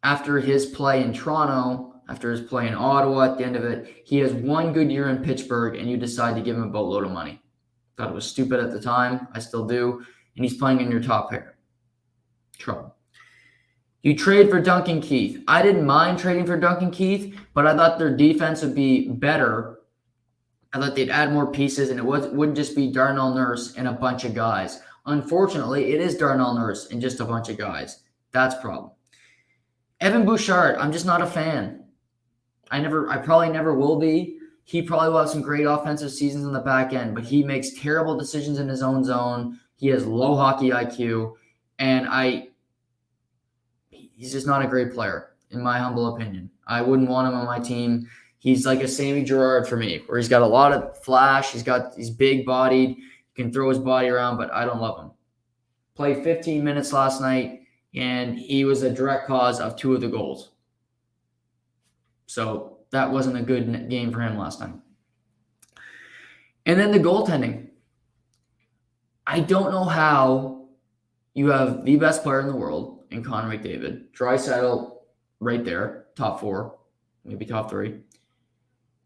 After his play in Toronto, after his play in Ottawa, at the end of it, he has one good year in Pittsburgh, and you decide to give him a boatload of money. Thought it was stupid at the time. I still do. And he's playing in your top pair. Trouble. You trade for Duncan Keith. I didn't mind trading for Duncan Keith, but I thought their defense would be better. I thought they'd add more pieces, and it wouldn't just be Darnell Nurse and a bunch of guys. Unfortunately, it is Darnell Nurse and just a bunch of guys. That's a problem. Evan Bouchard, I'm just not a fan. I probably never will be. He probably will have some great offensive seasons on the back end, but he makes terrible decisions in his own zone. He has low hockey IQ, and he's just not a great player, in my humble opinion. I wouldn't want him on my team. He's like a Sammy Gerard for me, where he's got a lot of flash. He's big bodied, he can throw his body around, but I don't love him. Played 15 minutes last night, and he was a direct cause of 2 of the goals. So that wasn't a good game for him last night. And then the goaltending. I don't know how you have the best player in the world in Connor McDavid, Draisaitl right there, top 4, maybe top 3,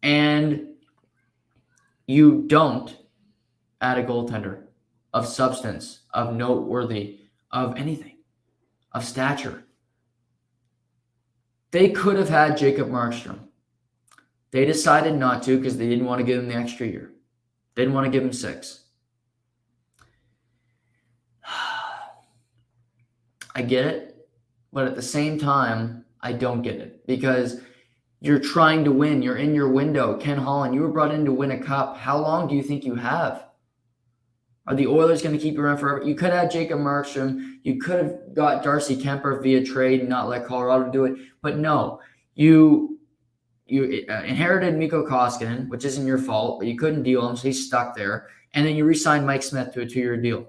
and you don't add a goaltender of substance, of noteworthy, of anything, of stature. They could have had Jacob Markstrom. They decided not to because they didn't want to give him the extra year. They didn't want to give him 6. I get it, but at the same time, I don't get it because you're trying to win. You're in your window. Ken Holland, you were brought in to win a cup. How long do you think you have? Are the Oilers going to keep you around forever? You could have had Jacob Markstrom. You could have got Darcy Kemper via trade and not let Colorado do it. But no, you inherited Mikko Koskinen, which isn't your fault, but you couldn't deal him, so he's stuck there. And then you re-signed Mike Smith to a 2-year deal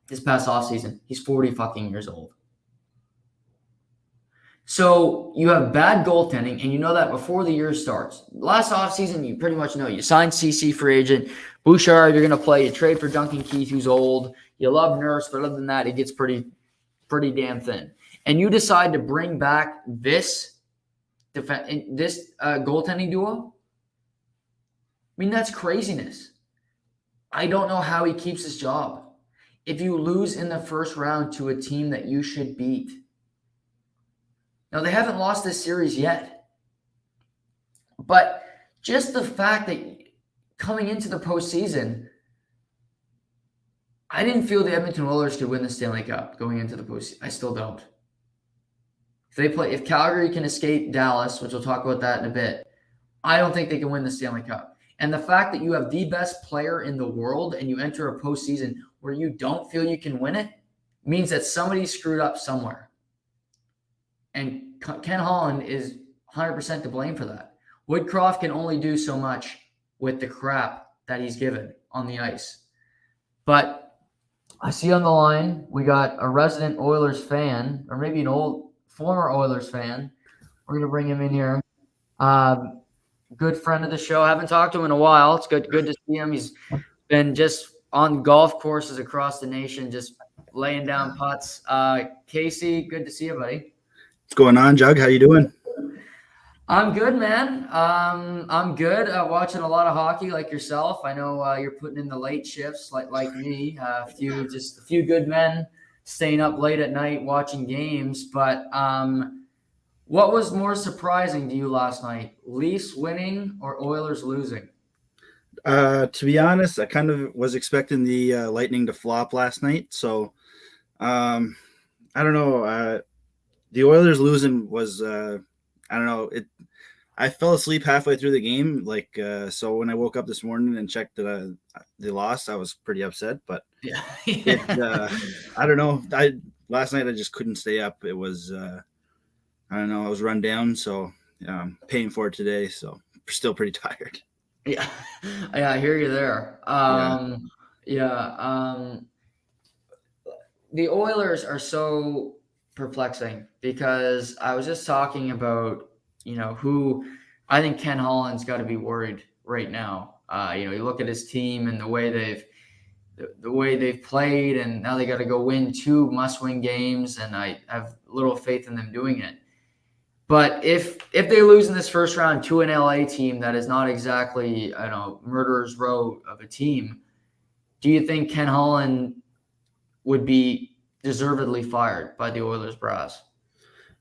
this past offseason. He's 40 fucking years old. So you have bad goaltending, and you know that before the year starts. Last offseason, you pretty much know. You signed CC free agent. Bouchard, you're going to play. You trade for Duncan Keith, who's old. You love Nurse, but other than that, it gets pretty damn thin. And you decide to bring back this goaltending duo? I mean, that's craziness. I don't know how he keeps his job. If you lose in the first round to a team that you should beat. Now, they haven't lost this series yet. But just the fact that coming into the postseason, I didn't feel the Edmonton Oilers could win the Stanley Cup going into the postseason. I still don't. If Calgary can escape Dallas, which we'll talk about that in a bit, I don't think they can win the Stanley Cup. And the fact that you have the best player in the world and you enter a postseason where you don't feel you can win it means that somebody screwed up somewhere. And Ken Holland is 100% to blame for that. Woodcroft can only do so much with the crap that he's given on the ice. But I see on the line, we got a resident Oilers fan, or maybe an old former Oilers fan. We're going to bring him in here. Good friend of the show. Haven't talked to him in a while. It's good to see him. He's been just on golf courses across the nation, just laying down putts. Casey, good to see you, buddy. What's going on, Jug? How you doing? I'm good, man. I'm good. Watching a lot of hockey like yourself. I know you're putting in the late shifts like me. A few good men staying up late at night watching games. But what was more surprising to you last night? Leafs winning or Oilers losing? To be honest, I kind of was expecting the Lightning to flop last night. So I don't know. The Oilers losing was I don't know. I fell asleep halfway through the game. So when I woke up this morning and checked that they lost, I was pretty upset. But yeah. I don't know. Last night I just couldn't stay up. It was I don't know. I was run down, so paying for it today. So still pretty tired. Yeah, I hear you there. The Oilers are so perplexing because I was just talking about, who I think Ken Holland's got to be worried right now. You look at his team and the way they've played, and now they got to go win 2 must-win games, and I have little faith in them doing it. But if they lose in this first round to an LA team that is not exactly, murderer's row of a team, do you think Ken Holland would be deservedly fired by the Oilers brass?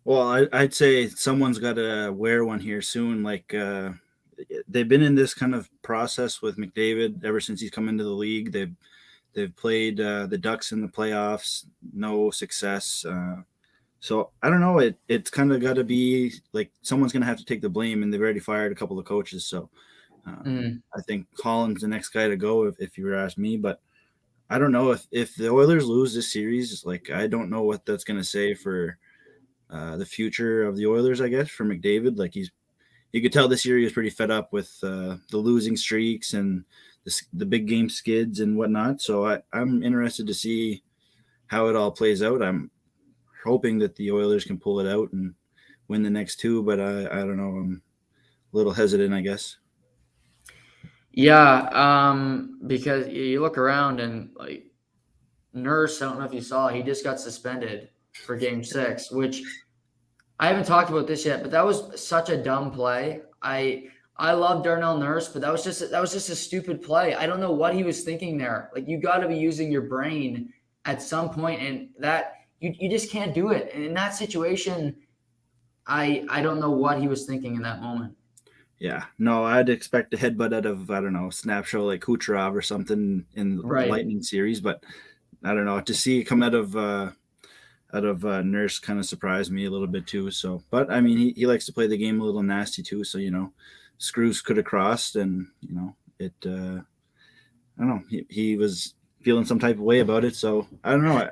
Well, I'd say someone's got to wear one here soon. They've been in this kind of process with McDavid ever since he's come into the league. They've played the Ducks in the playoffs, no success. So I don't know. It's kind of got to be like someone's going to have to take the blame, and they've already fired a couple of coaches. So I think Holland's the next guy to go if you were to ask me. But I don't know if the Oilers lose this series. I don't know what that's going to say for the future of the Oilers. I guess for McDavid, you could tell this year he was pretty fed up with the losing streaks and the big game skids and whatnot. So I'm interested to see how it all plays out. I'm hoping that the Oilers can pull it out and win the next two, but I don't know. I'm a little hesitant, I guess. Yeah, because you look around and like Nurse, I don't know if you saw, he just got suspended for Game 6, which I haven't talked about this yet, but that was such a dumb play. I love Darnell Nurse, but that was just a stupid play. I don't know what he was thinking there. Like you got to be using your brain at some point, and that you just can't do it. And in that situation, I don't know what he was thinking in that moment. Yeah, no, I'd expect a headbutt out of, I don't know, Snapshot like Kucherov or something in the Right. Lightning series, but I don't know, to see it come out of Nurse kind of surprised me a little bit too. So, but I mean, he likes to play the game a little nasty too. So, screws could have crossed, and it. I don't know. He was feeling some type of way about it. So I don't know.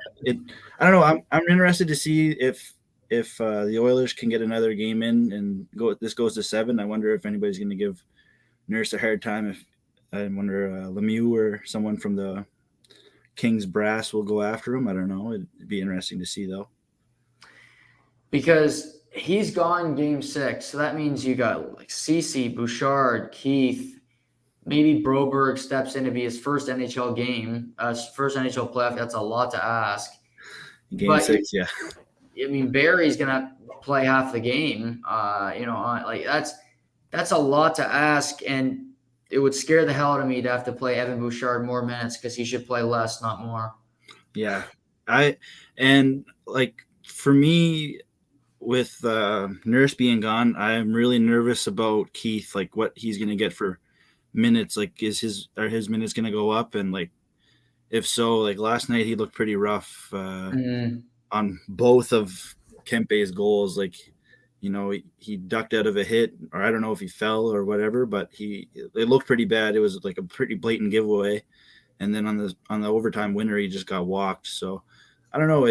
I don't know. I'm interested to see if the Oilers can get another game in and go. This goes to 7. I wonder if anybody's going to give Nurse a hard time. If I wonder Lemieux or someone from the Kings brass will go after him. I don't know. It'd be interesting to see though. Because he's gone Game 6, so that means you got like Cece, Bouchard, Keith. Maybe Broberg steps in to be his first NHL game, first NHL playoff. That's a lot to ask. Game 6, yeah. I mean, Barry's gonna play half the game. Like that's a lot to ask, and it would scare the hell out of me to have to play Evan Bouchard more minutes because he should play less, not more. Yeah, for me, with Nurse being gone, I'm really nervous about Keith, like what he's gonna get for minutes. Like, are his minutes gonna go up? And like, if so, like last night he looked pretty rough on both of Kempe's goals. Like, he ducked out of a hit, or I don't know if he fell or whatever, but it looked pretty bad. It was like a pretty blatant giveaway. And then on the overtime winner, he just got walked. So I don't know.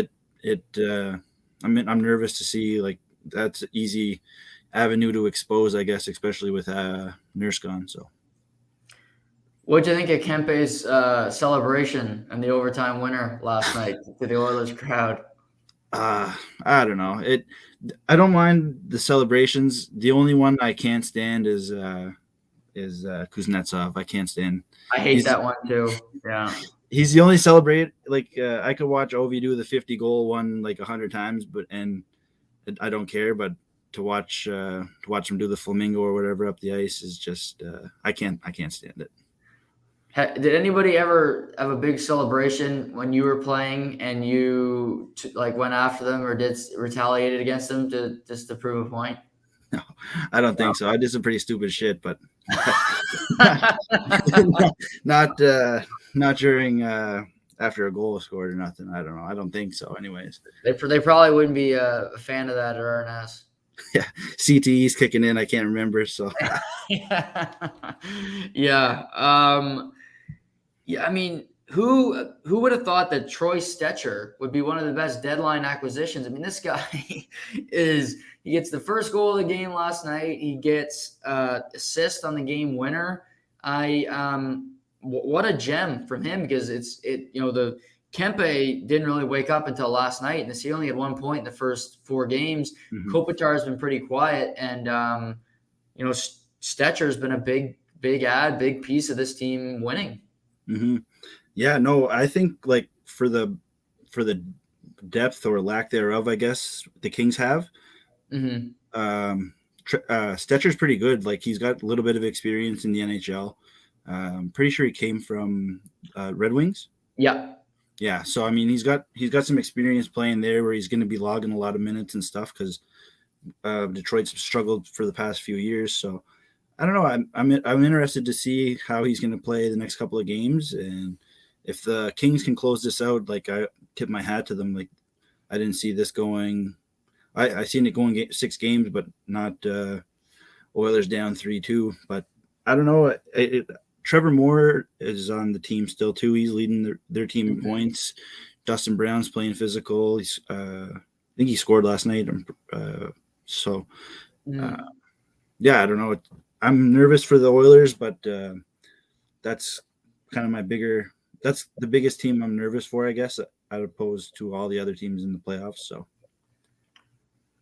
I'm nervous to see, like, that's an easy avenue to expose, I guess, especially with Nurse gone. So. What do you think of Kempe's celebration and the overtime winner last night to the Oilers crowd? I don't know. I don't mind the celebrations. The only one I can't stand is Kuznetsov. I can't stand. I hate that one too. Yeah. He's the only celebrate. Like, I could watch Ovi do the 50 goal one like 100 times, and I don't care. But to watch him do the flamingo or whatever up the ice is just I can't stand it. Did anybody ever have a big celebration when you were playing and you went after them or retaliated against them just to prove a point? No, I don't think so. I did some pretty stupid shit, but not during after a goal was scored or nothing. I don't know. I don't think so. Anyways, they probably wouldn't be a fan of that at RNS. Yeah, CTE's kicking in. I can't remember. So yeah. Yeah, I mean, who would have thought that Troy Stecher would be one of the best deadline acquisitions? I mean, this guy he gets the first goal of the game last night. He gets assist on the game winner. What a gem from him, because the Kempe didn't really wake up until last night, and he only had 1 point in the first 4 games. Mm-hmm. Kopitar has been pretty quiet, and Stecher's been a big piece of this team winning. Mm-hmm. Yeah, no, I think like for the depth or lack thereof, I guess the Kings have. Mm-hmm. Stetcher's pretty good. Like, he's got a little bit of experience in the NHL. Pretty sure he came from Red Wings. Yeah. Yeah. So I mean, he's got some experience playing there, where he's going to be logging a lot of minutes and stuff, because Detroit's struggled for the past few years. So I don't know. I'm interested to see how he's going to play the next couple of games, and if the Kings can close this out, like, I tip my hat to them. Like, I didn't see this going. I seen it going 6 games, but not Oilers down 3-2. But I don't know. Trevor Moore is on the team still too. He's leading their team in points. Dustin Brown's playing physical. I think he scored last night. Yeah, I don't know. I'm nervous for the Oilers, but that's kind of that's the biggest team I'm nervous for, I guess, as opposed to all the other teams in the playoffs.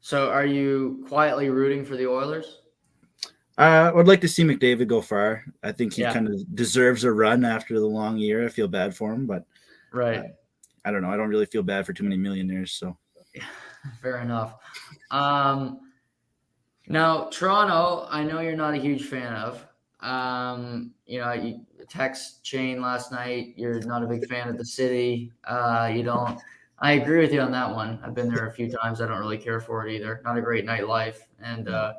So are you quietly rooting for the Oilers? I would like to see McDavid go far. I think he Yeah, kind of deserves a run after the long year. I feel bad for him, but uh, right. I don't know. I don't really feel bad for too many millionaires. So Fair enough. Um, Now, Toronto, I know you're not a huge fan of. You text chain last night. You're not a big fan of the city. You don't. I agree with you on that one. I've been there a few times. I don't really care for it either. Not a great nightlife. And no.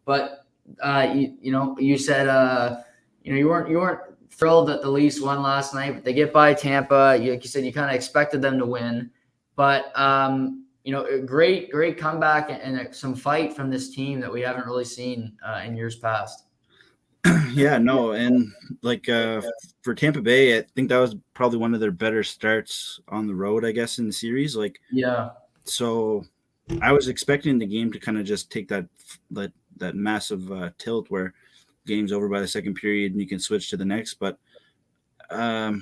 but you said you weren't thrilled that the Leafs won last night, but they get by Tampa. Like you said, you kind of expected them to win, but a great comeback and some fight from this team that we haven't really seen in years past. Yeah, no, and like for Tampa Bay, I think that was probably one of their better starts on the road, I guess, in the series. Like, Yeah, so I was expecting the game to kind of just take that massive tilt where game's over by the second period and you can switch to the next. But I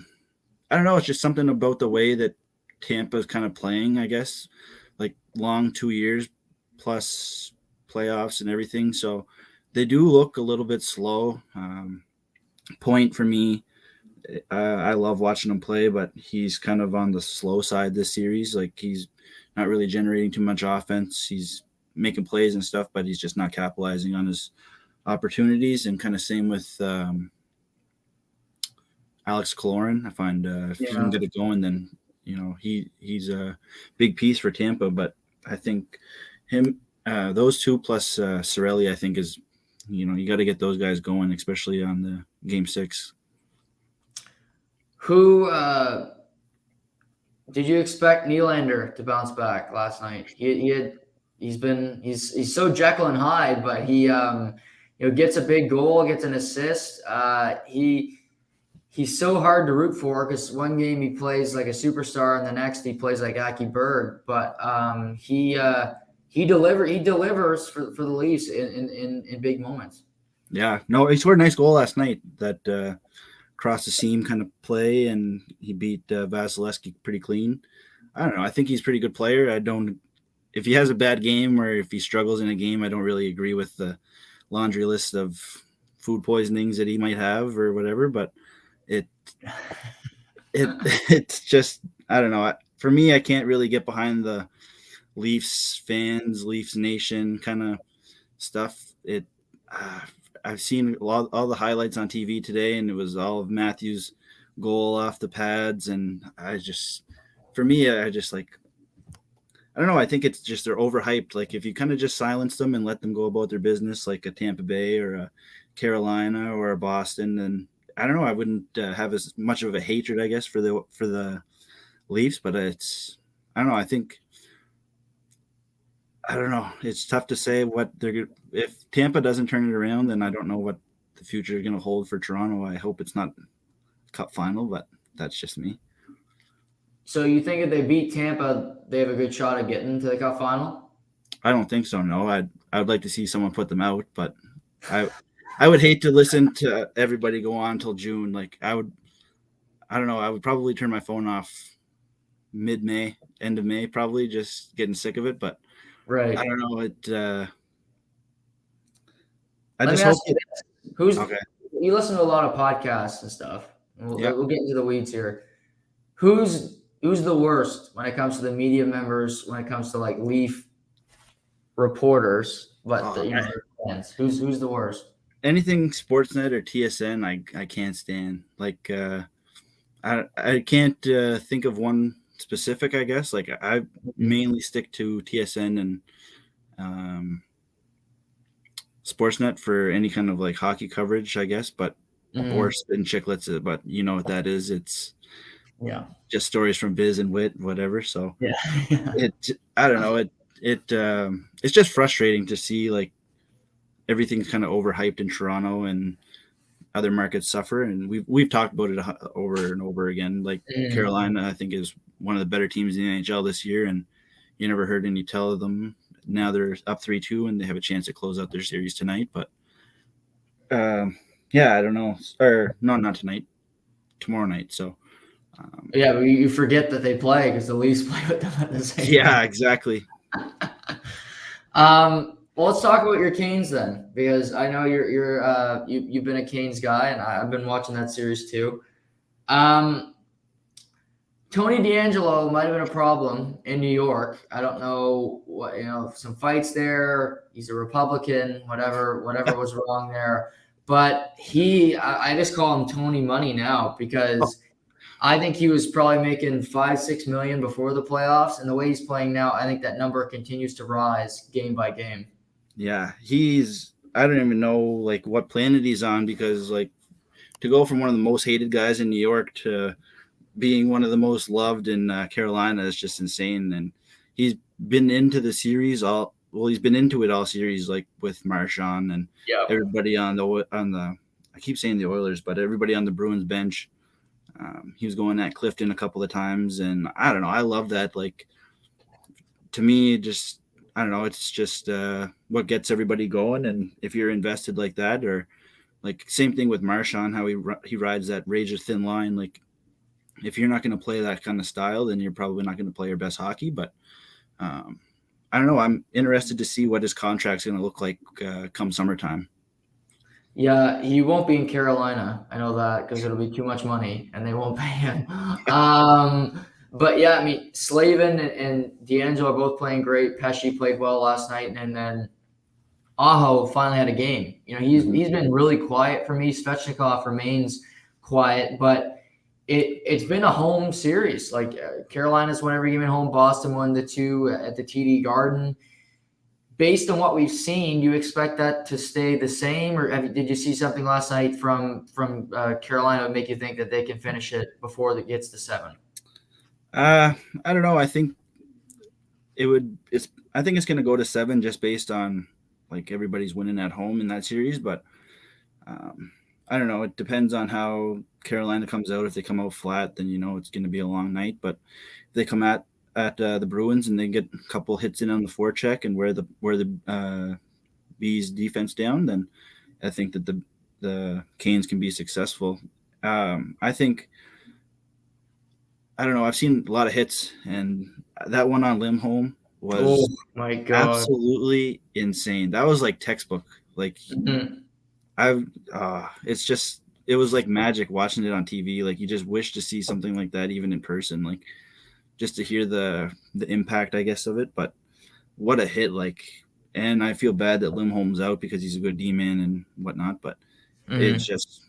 don't know. It's just something about the way that Tampa's kind of playing, I guess, like long 2 years plus playoffs and everything. So they do look a little bit slow. Point for me, I love watching him play, but he's kind of on the slow side this series. Like he's not really generating too much offense. He's making plays and stuff, but he's just not capitalizing on his opportunities. And kind of same with Alex Kaloran. I find if he can yeah. get it going, then he's a big piece for Tampa. But I think those two plus Cirelli, I think is you got to get those guys going, especially on the game 6. Who did you expect Nylander to bounce back last night? He's so Jekyll and Hyde, but he gets a big goal, gets an assist. He's so hard to root for because one game he plays like a superstar and the next he plays like Aki Berg. But he delivers for the Leafs in big moments. Yeah, no, he scored a nice goal last night. That cross the seam kind of play, and he beat Vasilevsky pretty clean. I don't know. I think he's a pretty good player. I don't. If he has a bad game or if he struggles in a game, I don't really agree with the laundry list of food poisonings that he might have or whatever. But it it's just I don't know. For me, I can't really get behind the Leafs fans, Leafs Nation kind of stuff. I've seen all the highlights on TV today, and it was all of Matthews' goal off the pads, and for me, I just like I don't know. I think it's just they're overhyped. Like if you kind of just silence them and let them go about their business, like a Tampa Bay or a Carolina or a Boston, then I don't know. I wouldn't have as much of a hatred, I guess, for the Leafs. But I don't know. I don't know. It's tough to say what they're. If Tampa doesn't turn it around, then I don't know what the future is going to hold for Toronto. I hope it's not Cup final, but that's just me. So you think if they beat Tampa, they have a good shot at getting to the Cup final? I don't think so. No, I would like to see someone put them out, but I would hate to listen to everybody go on until June. Like I don't know. I would probably turn my phone off mid-May, end of May, probably just getting sick of it. But Right. I don't know. I Let me just ask hope. you this: Who's Okay. you listen to a lot of podcasts and stuff. Yeah. We'll get into the weeds here. Who's the worst when it comes to the media members? When it comes to like Leaf reporters, but their fans. Who's the worst? Anything Sportsnet or TSN, I can't stand. Like I can't think of one specific. I guess like I mainly stick to TSN and Sportsnet for any kind of like hockey coverage, I guess. But or Spin Chicklets, but you know what that is? It's Yeah. just stories from Biz and Wit, whatever. So Yeah. I don't know. It's just frustrating to see like everything's kind of overhyped in Toronto and other markets suffer, and we've talked about it over and over again. Like Carolina, I think is one of the better teams in the NHL this year, and you never heard any tell of them. Now they're up 3-2, and they have a chance to close out their series tonight. But Yeah, I don't know, or no, not tonight, tomorrow night. So Yeah, but you forget that they play because the Leafs play with them at the same yeah, time. exactly. Well, let's talk about your Canes then, because I know you've been a Canes guy, and I've been watching that series too. Um, Tony D'Angelo might have been a problem in New York. I don't know what, some fights there. He's a Republican, whatever was wrong there. But I just call him Tony Money now because I think he was probably making 5-6 million before the playoffs, and the way he's playing now, I think that number continues to rise game by game. Yeah, I don't even know like what planet he's on, because like to go from one of the most hated guys in New York to being one of the most loved in Carolina is just insane. And he's been into the series all well. He's been into it all series, like with Marchand and Yeah. everybody on the. I keep saying the Oilers, but everybody on the Bruins bench. He was going at Clifton a couple of times, and I don't know. I love that. Like, to me, just I don't know. It's just what gets everybody going, and if you're invested like that, or like same thing with Marchand, how he rides that razor thin line. Like, if you're not going to play that kind of style, then you're probably not going to play your best hockey. But um, I don't know. I'm interested to see what his contract's going to look like come summertime. Yeah, he won't be in Carolina. I know that because it'll be too much money and they won't pay him. But yeah, I mean, Slavin and D'Angelo are both playing great. Pesci played well last night, and then Aho finally had a game. Mm-hmm. He's been really quiet for me. Svechnikov remains quiet, but it's been a home series. Like Carolina's won every game at home. Boston won the two at the TD Garden. Based on what we've seen, do you expect that to stay the same, or did you see something last night from Carolina that make you think that they can finish it before it gets to 7? I don't know. I think it would. It's. I think it's going to go to 7 just based on like everybody's winning at home in that series. But um, I don't know. It depends on how Carolina comes out. If they come out flat, then it's going to be a long night. But if they come at the Bruins and they get a couple hits in on the forecheck and where the Bees defense down, then I think that the Canes can be successful. I think I don't know. I've seen a lot of hits, and that one on Limholm Oh was my God. absolutely insane. That was like textbook. Like Mhm. I've, it was like magic watching it on TV. Like you just wish to see something like that even in person. Like just to hear the impact, I guess, of it. But what a hit! Like, and I feel bad that Limholm's out because he's a good D man and whatnot. But it's Mhm. just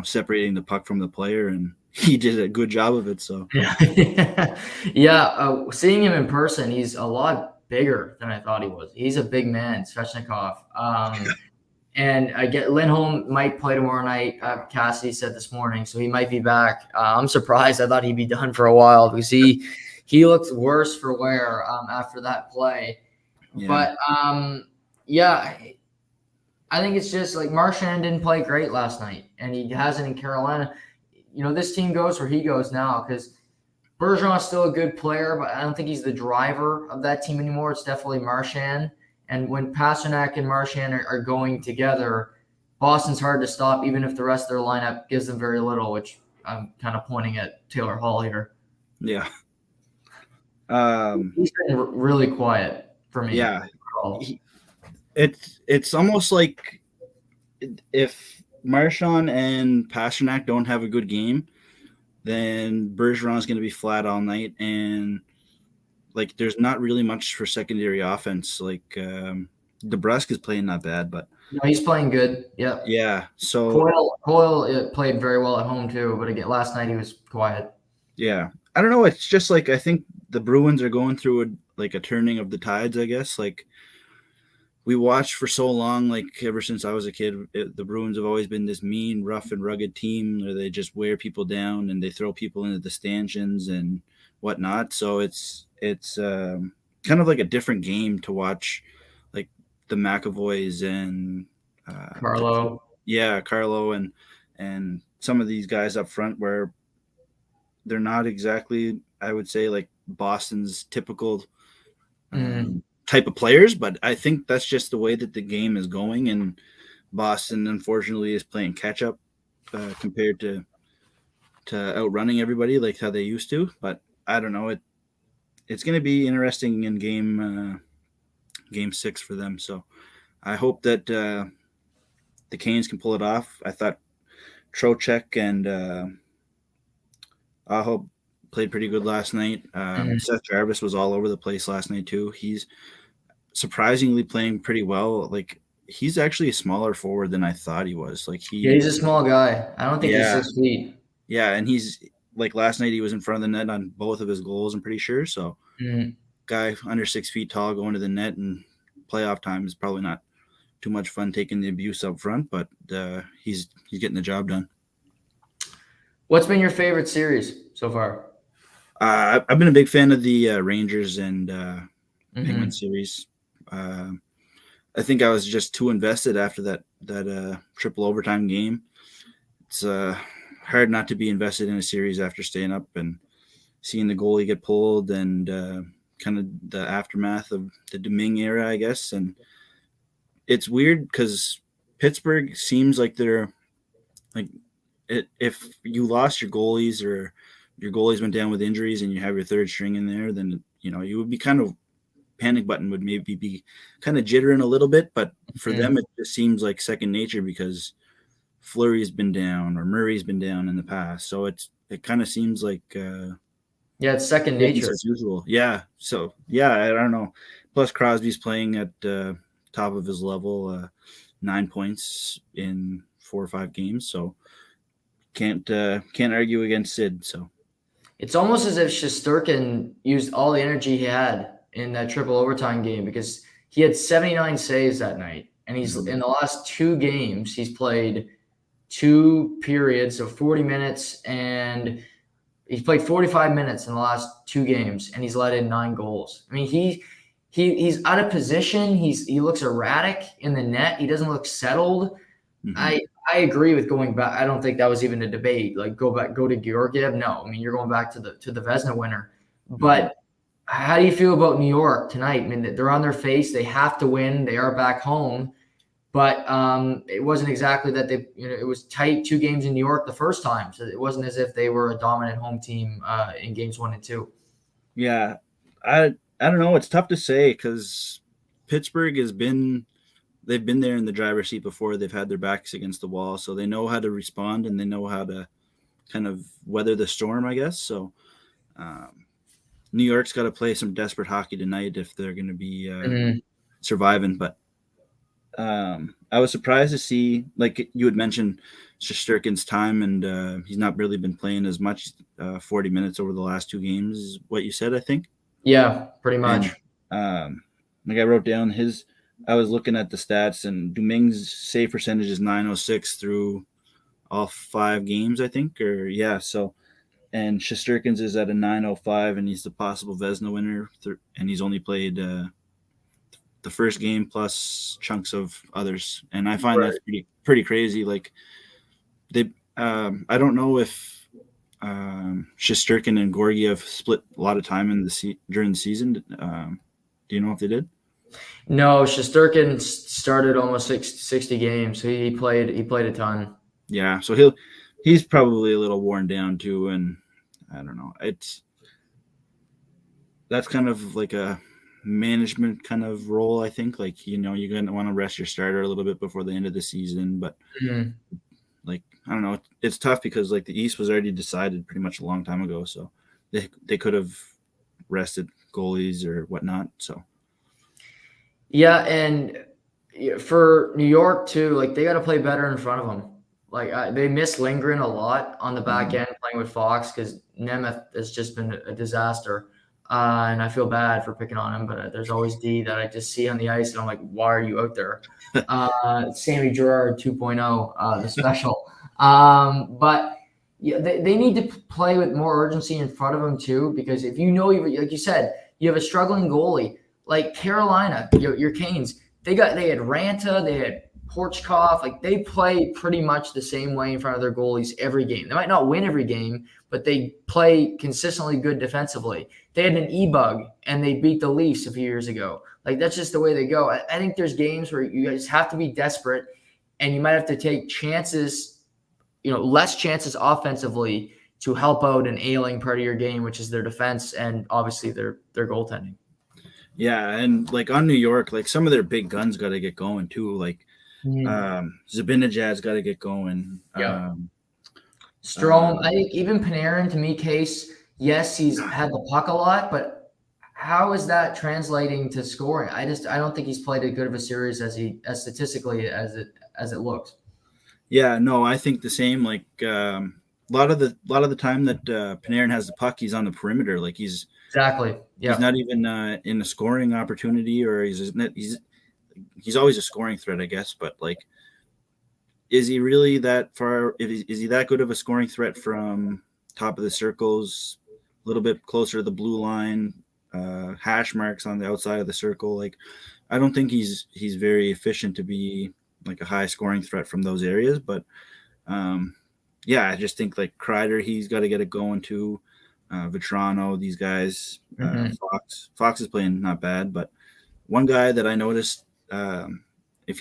separating the puck from the player, and he did a good job of it. So Yeah, yeah. Seeing him in person, he's a lot bigger than I thought he was. He's a big man, Svechnikov. And I get Lindholm might play tomorrow night. Cassidy said this morning, so he might be back. I'm surprised. I thought he'd be done for a while because he looked worse for wear after that play. yeah, But yeah, I think it's just like Marchand didn't play great last night, and he hasn't in Carolina. This team goes where he goes now because Bergeron's still a good player, but I don't think he's the driver of that team anymore. It's definitely Marchand. And when Pasternak and Marchand are going together, Boston's hard to stop, even if the rest of their lineup gives them very little, which I'm kind of pointing at Taylor Hall here. yeah, He's been really quiet for me. yeah. He, it's almost like if Marchand and Pasternak don't have a good game, then Bergeron's going to be flat all night, and like there's not really much for secondary offense. Like DeBrusque is playing not bad, but No, he's playing good. Yep. yeah. So Coyle played very well at home too, but again, last night he was quiet. yeah, I don't know. It's just like I think the Bruins are going through a turning of the tides. I guess like we watched for so long, like ever since I was a kid, the Bruins have always been this mean, rough, and rugged team where they just wear people down and they throw people into the stanchions and whatnot. So it's kind of like a different game to watch, like the McAvoys and Carlo. Carlo and some of these guys up front where they're not exactly, I would say, like Boston's typical Mm. type of players, but I think that's just the way that the game is going. And Boston, unfortunately, is playing catch up compared to outrunning everybody like how they used to. But I don't know. It's going to be interesting in game 6 for them. So I hope that the Canes can pull it off. I thought Trocheck and Aho played pretty good last night. Seth Jarvis was all over the place last night too. He's surprisingly playing pretty well. Like, he's actually a smaller forward than I thought he was. Like, he's a small guy. I don't think he's yeah, 6 feet. yeah, and he's like last night he was in front of the net on both of his goals. I'm pretty sure. So, guy under 6 feet tall going to the net and playoff time is probably not too much fun taking the abuse up front, but he's getting the job done. What's been your favorite series so far? I've been a big fan of the Rangers and Penguin series. I think I was just too invested after that triple overtime game. It's hard not to be invested in a series after staying up and seeing the goalie get pulled and kind of the aftermath of the Domingue era, I guess. And it's weird because Pittsburgh seems like they're like if you lost your goalies or your goalies went down with injuries and you have your third string in there, then you would be kind of panic button would maybe be kind of jittering a little bit, but for them it just seems like second nature because Fleury's been down or Murray's been down in the past, so it kind of seems like it's second nature as usual. So I don't know. Plus Crosby's playing at top of his level, 9 points in 4 or 5 games, so can't argue against Sid. So it's almost as if Shesterkin used all the energy he had in that triple overtime game because he had 79 saves that night. And he's in the last 2 games, he's played 2 periods of 40 minutes and he's played 45 minutes in the last 2 games and he's let in 9 goals. I mean, he's out of position. He looks erratic in the net. He doesn't look settled. I agree with going back. I don't think that was even a debate. Like go to Georgiev. No, I mean, you're going back to the Vezina winner, but how do you feel about New York tonight? I mean, they're on their face. They have to win. They are back home, but it wasn't exactly that they. It was tight 2 games in New York the first time, so it wasn't as if they were a dominant home team in games 1 and 2. Yeah, I don't know. It's tough to say because Pittsburgh they've been there in the driver's seat before. They've had their backs against the wall, so they know how to respond and they know how to kind of weather the storm, I guess. So. New York's got to play some desperate hockey tonight if they're going to be surviving. But I was surprised to see, like you had mentioned, Shesterkin's time, and he's not really been playing as much. 40 minutes over the last 2 games is what you said, I think. Yeah, pretty much. And, like I wrote down I was looking at the stats, and Domingue's save percentage is .906 through all 5 games, I think. So. And Shesterkin's is at a .905, and he's the possible Vezina winner. And he's only played the first game plus chunks of others. And I find that's pretty crazy. Like I don't know if Shesterkin and Georgiev split a lot of time during the season. Do you know if they did? No, Shesterkin started almost 60 games, so he played a ton. Yeah, so he's probably a little worn down too, and I don't know. That's kind of like a management kind of role, I think. Like, you're going to want to rest your starter a little bit before the end of the season. But, like, I don't know. It's tough because, like, the East was already decided pretty much a long time ago. So they could have rested goalies or whatnot. So. Yeah, and for New York, too, like, they got to play better in front of them. Like they miss Lindgren a lot on the back end playing with Fox because Nemeth has just been a disaster. And I feel bad for picking on him, but there's always D that I just see on the ice and I'm like, why are you out there? Sammy Gerard 2.0, the special. But yeah, they need to play with more urgency in front of them too, because if like you said, you have a struggling goalie like Carolina, your Canes, they had Ranta, they had Porchkov, like they play pretty much the same way in front of their goalies every game. They might not win every game, but they play consistently good defensively. They had an E-bug and they beat the Leafs a few years ago. Like that's just the way they go. I think there's games where you guys have to be desperate and you might have to take chances, less chances offensively to help out an ailing part of your game, which is their defense and obviously their goaltending. Yeah, and like on New York, like some of their big guns got to get going too. Like Zabinajad's got to get going. Yeah. Strome, I think even Panarin, to me, Case, yes, he's had the puck a lot, but how is that translating to scoring? I don't think he's played as good of a series as statistically as it looks. Yeah, no, I think the same. Like a lot of the time that Panarin has the puck, he's on the perimeter. Like he's exactly. Yeah. He's not even in a scoring opportunity, or he's always a scoring threat, I guess. But like, is he really that far? Is he that good of a scoring threat from top of the circles, a little bit closer to the blue line, hash marks on the outside of the circle? Like, I don't think he's very efficient to be like a high scoring threat from those areas. But yeah, I just think like Kreider, he's got to get it going too. Vetrano, these guys. Fox is playing not bad, but one guy that I noticed, if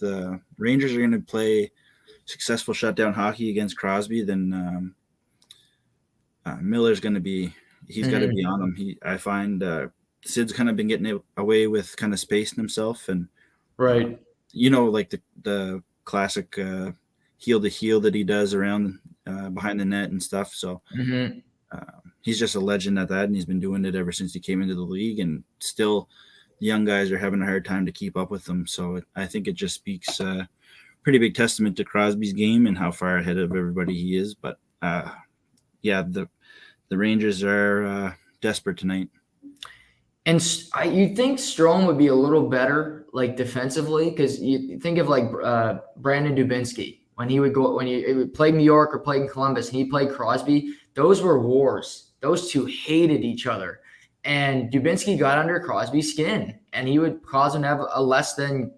the Rangers are going to play successful shutdown hockey against Crosby, then Miller's going to be got to be on him. I find Sid's kind of been getting away with kind of spacing himself, and right, like the classic heel to heel that he does around behind the net and stuff. So. He's just a legend at that, and he's been doing it ever since he came into the league, and still the young guys are having a hard time to keep up with him. So I think it just speaks pretty big testament to Crosby's game and how far ahead of everybody he is. But yeah, the Rangers are desperate tonight. And you'd think Strome would be a little better, like defensively, because you think of like Brandon Dubinsky when he played New York or played in Columbus, and he played Crosby. Those were wars. Those two hated each other. And Dubinsky got under Crosby's skin, and he would cause him to have a less than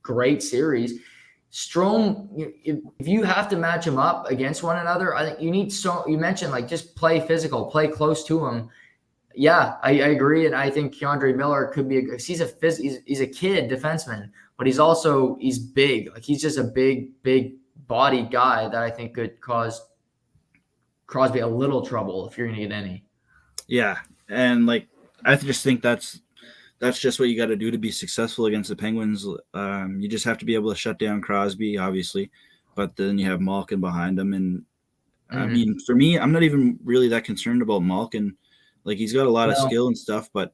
great series. Strome, if you have to match them up against one another, I think you need you mentioned like just play physical, play close to him. Yeah, I agree. And I think Keandre Miller could be he's a kid defenseman, but he's big. Like he's just a big body guy that I think could cause Crosby a little trouble if you're going to get any. Yeah, and like I just think that's just what you got to do to be successful against the Penguins. You just have to be able to shut down Crosby, obviously, but then you have Malkin behind him. And I mean, for me, I'm not even really that concerned about Malkin. Like he's got a lot of skill and stuff, but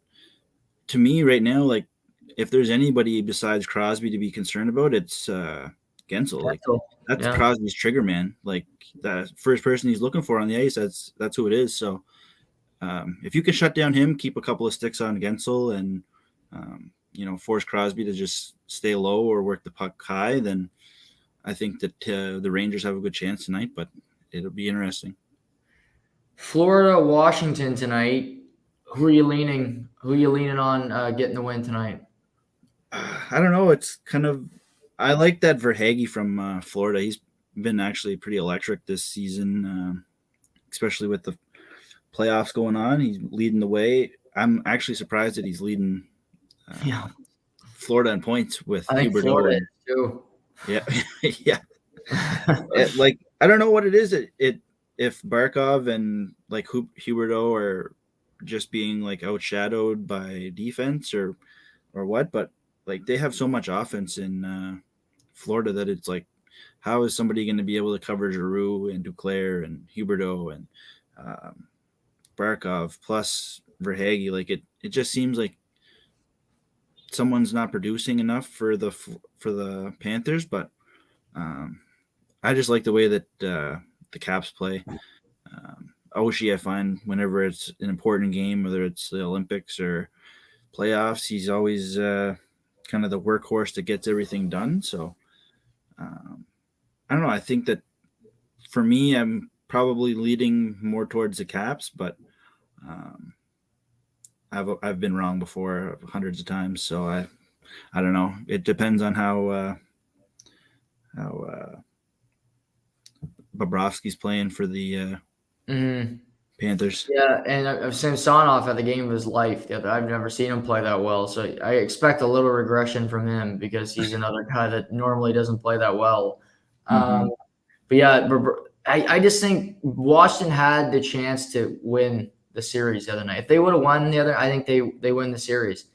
to me right now, like if there's anybody besides Crosby to be concerned about, it's Gensel. Like that's Crosby's trigger man. Like that first person he's looking for on the ice, that's who it is. So if you can shut down him, keep a couple of sticks on Gensel, and force Crosby to just stay low or work the puck high, then I think that the Rangers have a good chance tonight. But it'll be interesting. Florida, Washington tonight. Who are you leaning on getting the win tonight? I don't know. It's kind of I like that Verhaeghe from Florida. He's been actually pretty electric this season, especially with the playoffs going on. He's leading the way. I'm actually surprised that he's leading Florida in points with Huberdeau. Too. Yeah, yeah. Like I don't know what it is. If Barkov and like Huberdeau are just being like outshadowed by defense or what, but like they have so much offense in Florida that it's like, how is somebody going to be able to cover Giroux and Duclair and Huberdeau and Barkov plus Verhaeghe? Like it just seems like someone's not producing enough for the Panthers, but I just like the way that the Caps play. Oshie, I find whenever it's an important game, whether it's the Olympics or playoffs, he's always kind of the workhorse that gets everything done. So I don't know. I think that for me, I'm probably leading more towards the Caps, but I've been wrong before hundreds of times. So I don't know. It depends on how Bobrovsky's playing for the Panthers. Yeah, and I've seen Sonoff at the game of his life. The other, I've never seen him play that well, so I expect a little regression from him because he's another guy that normally doesn't play that well. Mm-hmm. But yeah, I just think Washington had the chance to win the series the other night. If they would have won the other, I think they win the series.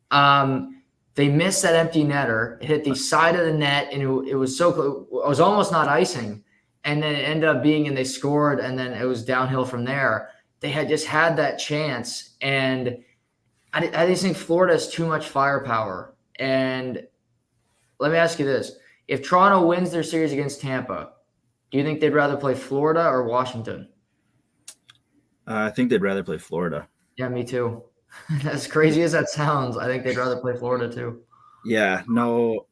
They missed that empty netter. It hit the side of the net, and it was so close. It was almost not icing, and then it ended up being, and they scored, and then it was downhill from there. They had just had that chance, and I just think Florida has too much firepower. And let me ask you this: if Toronto wins their series against Tampa, do you think they'd rather play Florida or Washington? I think they'd rather play Florida. Yeah, me too. As crazy as that sounds, I think they'd rather play Florida too. Yeah, no,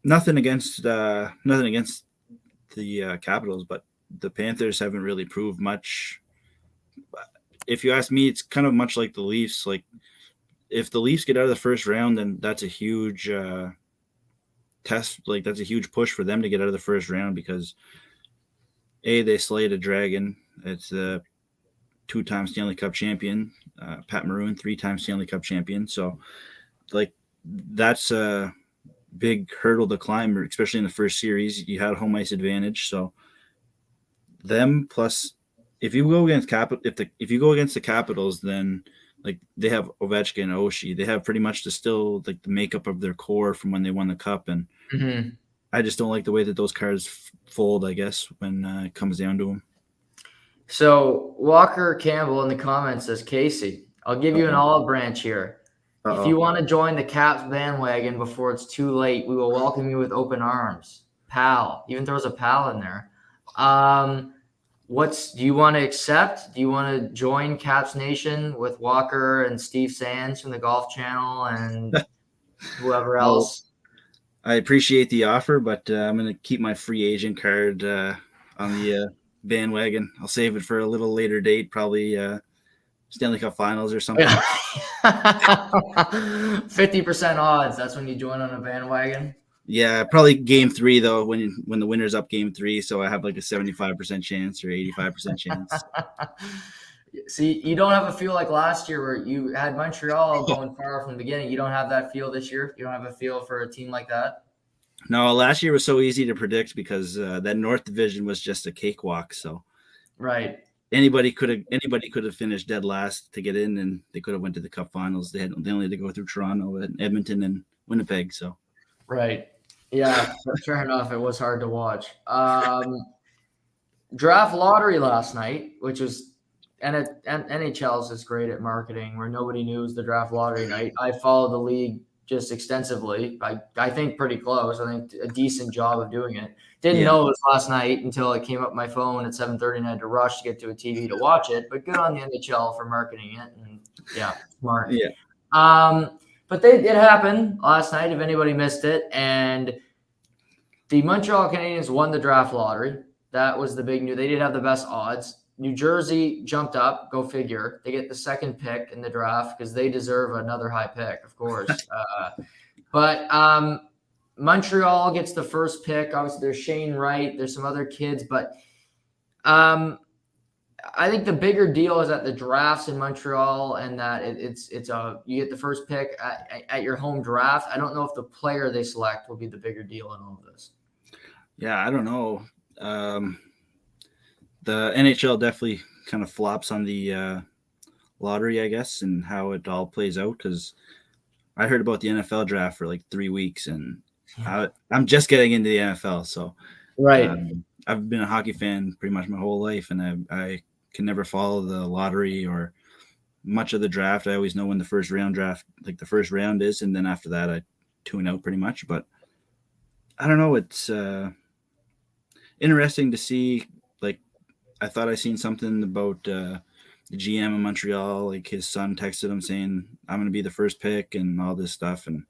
nothing against the Capitals, but the Panthers haven't really proved much. If you ask me, it's kind of much like the Leafs. Like, if the Leafs get out of the first round, then that's a huge test. Like, that's a huge push for them to get out of the first round because they slayed a dragon. It's a two-time Stanley Cup champion, Pat Maroon, three-time Stanley Cup champion. So, like, that's a big hurdle to climb, especially in the first series. You had home ice advantage, so them plus if you go against if you go against the Capitals, then like they have Ovechkin and Oshie. They have pretty much the makeup of their core from when they won the cup, and I just don't like the way that those cards fold, I guess, when it comes down to them. So Walker Campbell in the comments says, Casey, I'll give you an olive branch here. If you want to join the Caps bandwagon before it's too late, we will welcome you with open arms. Pal, even throws a pal in there. Do you want to accept? Do you want to join Caps Nation with Walker and Steve Sands from the Golf Channel and whoever else? I appreciate the offer, but I'm going to keep my free agent card on the bandwagon. I'll save it for a little later date, probably Stanley Cup Finals or something. 50% odds. That's when you join on a bandwagon. Yeah, probably game 3 though, when the winner's up game 3, so I have like a 75% chance or 85% chance. See, you don't have a feel like last year where you had Montreal going far from the beginning. You don't have that feel this year. You don't have a feel for a team like that. No, last year was so easy to predict because that North Division was just a cakewalk. So, right, anybody could have finished dead last to get in, and they could have went to the Cup Finals. They only had to go through Toronto and Edmonton and Winnipeg. So, right, yeah, fair enough. It was hard to watch. Draft lottery last night, which was NHL's is great at marketing, where nobody knew it was the draft lottery night. I followed the league just extensively. I think pretty close. I think a decent job of doing it. Didn't know it was last night until it came up my phone at 7:30 and I had to rush to get to a TV to watch it. But good on the NHL for marketing it. And yeah, smart. Yeah. But it happened last night, if anybody missed it. And the Montreal Canadiens won the draft lottery. That was the big news. They did have the best odds. New Jersey jumped up, go figure. They get the second pick in the draft because they deserve another high pick, of course. But Montreal gets the first pick. Obviously, there's Shane Wright. There's some other kids. But I think the bigger deal is that the draft's in Montreal and that you get the first pick at your home draft. I don't know if the player they select will be the bigger deal in all of this. Yeah, I don't know. The NHL definitely kind of flops on the lottery, I guess, and how it all plays out. Because I heard about the NFL draft for like 3 weeks, and I'm just getting into the NFL. So, right, I've been a hockey fan pretty much my whole life, and I can never follow the lottery or much of the draft. I always know when the first round is, and then after that, I tune out pretty much. But I don't know. It's interesting to see. Like, I thought I seen something about the GM in Montreal. Like, his son texted him saying, "I'm going to be the first pick," and all this stuff. And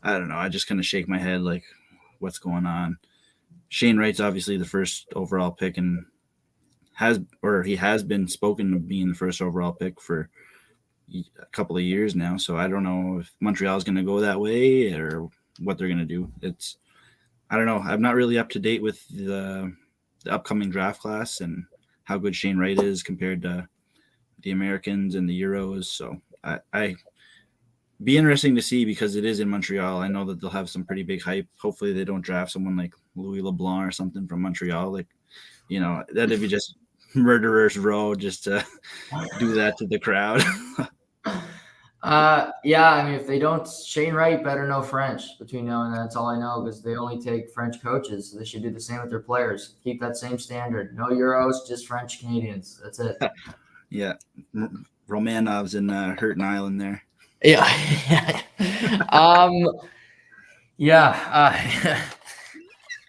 I don't know. I just kind of shake my head like, what's going on? Shane Wright's obviously the first overall pick and he has been spoken of being the first overall pick for a couple of years now. So I don't know if Montreal is going to go that way or what they're going to do. I don't know. I'm not really up to date with the upcoming draft class and how good Shane Wright is compared to the Americans and the Euros. So I be interesting to see because it is in Montreal. I know that they'll have some pretty big hype. Hopefully they don't draft someone like Louis LeBlanc or something from Montreal. Like, that'd be just murderer's row just to do that to the crowd. Yeah, I mean, if they don't, Shane Wright better know French between now and then. That's all I know because they only take French coaches. So they should do the same with their players. Keep that same standard. No Euros, just French Canadians. That's it. Yeah. Romanov's in Hurton Island there. Yeah. Yeah.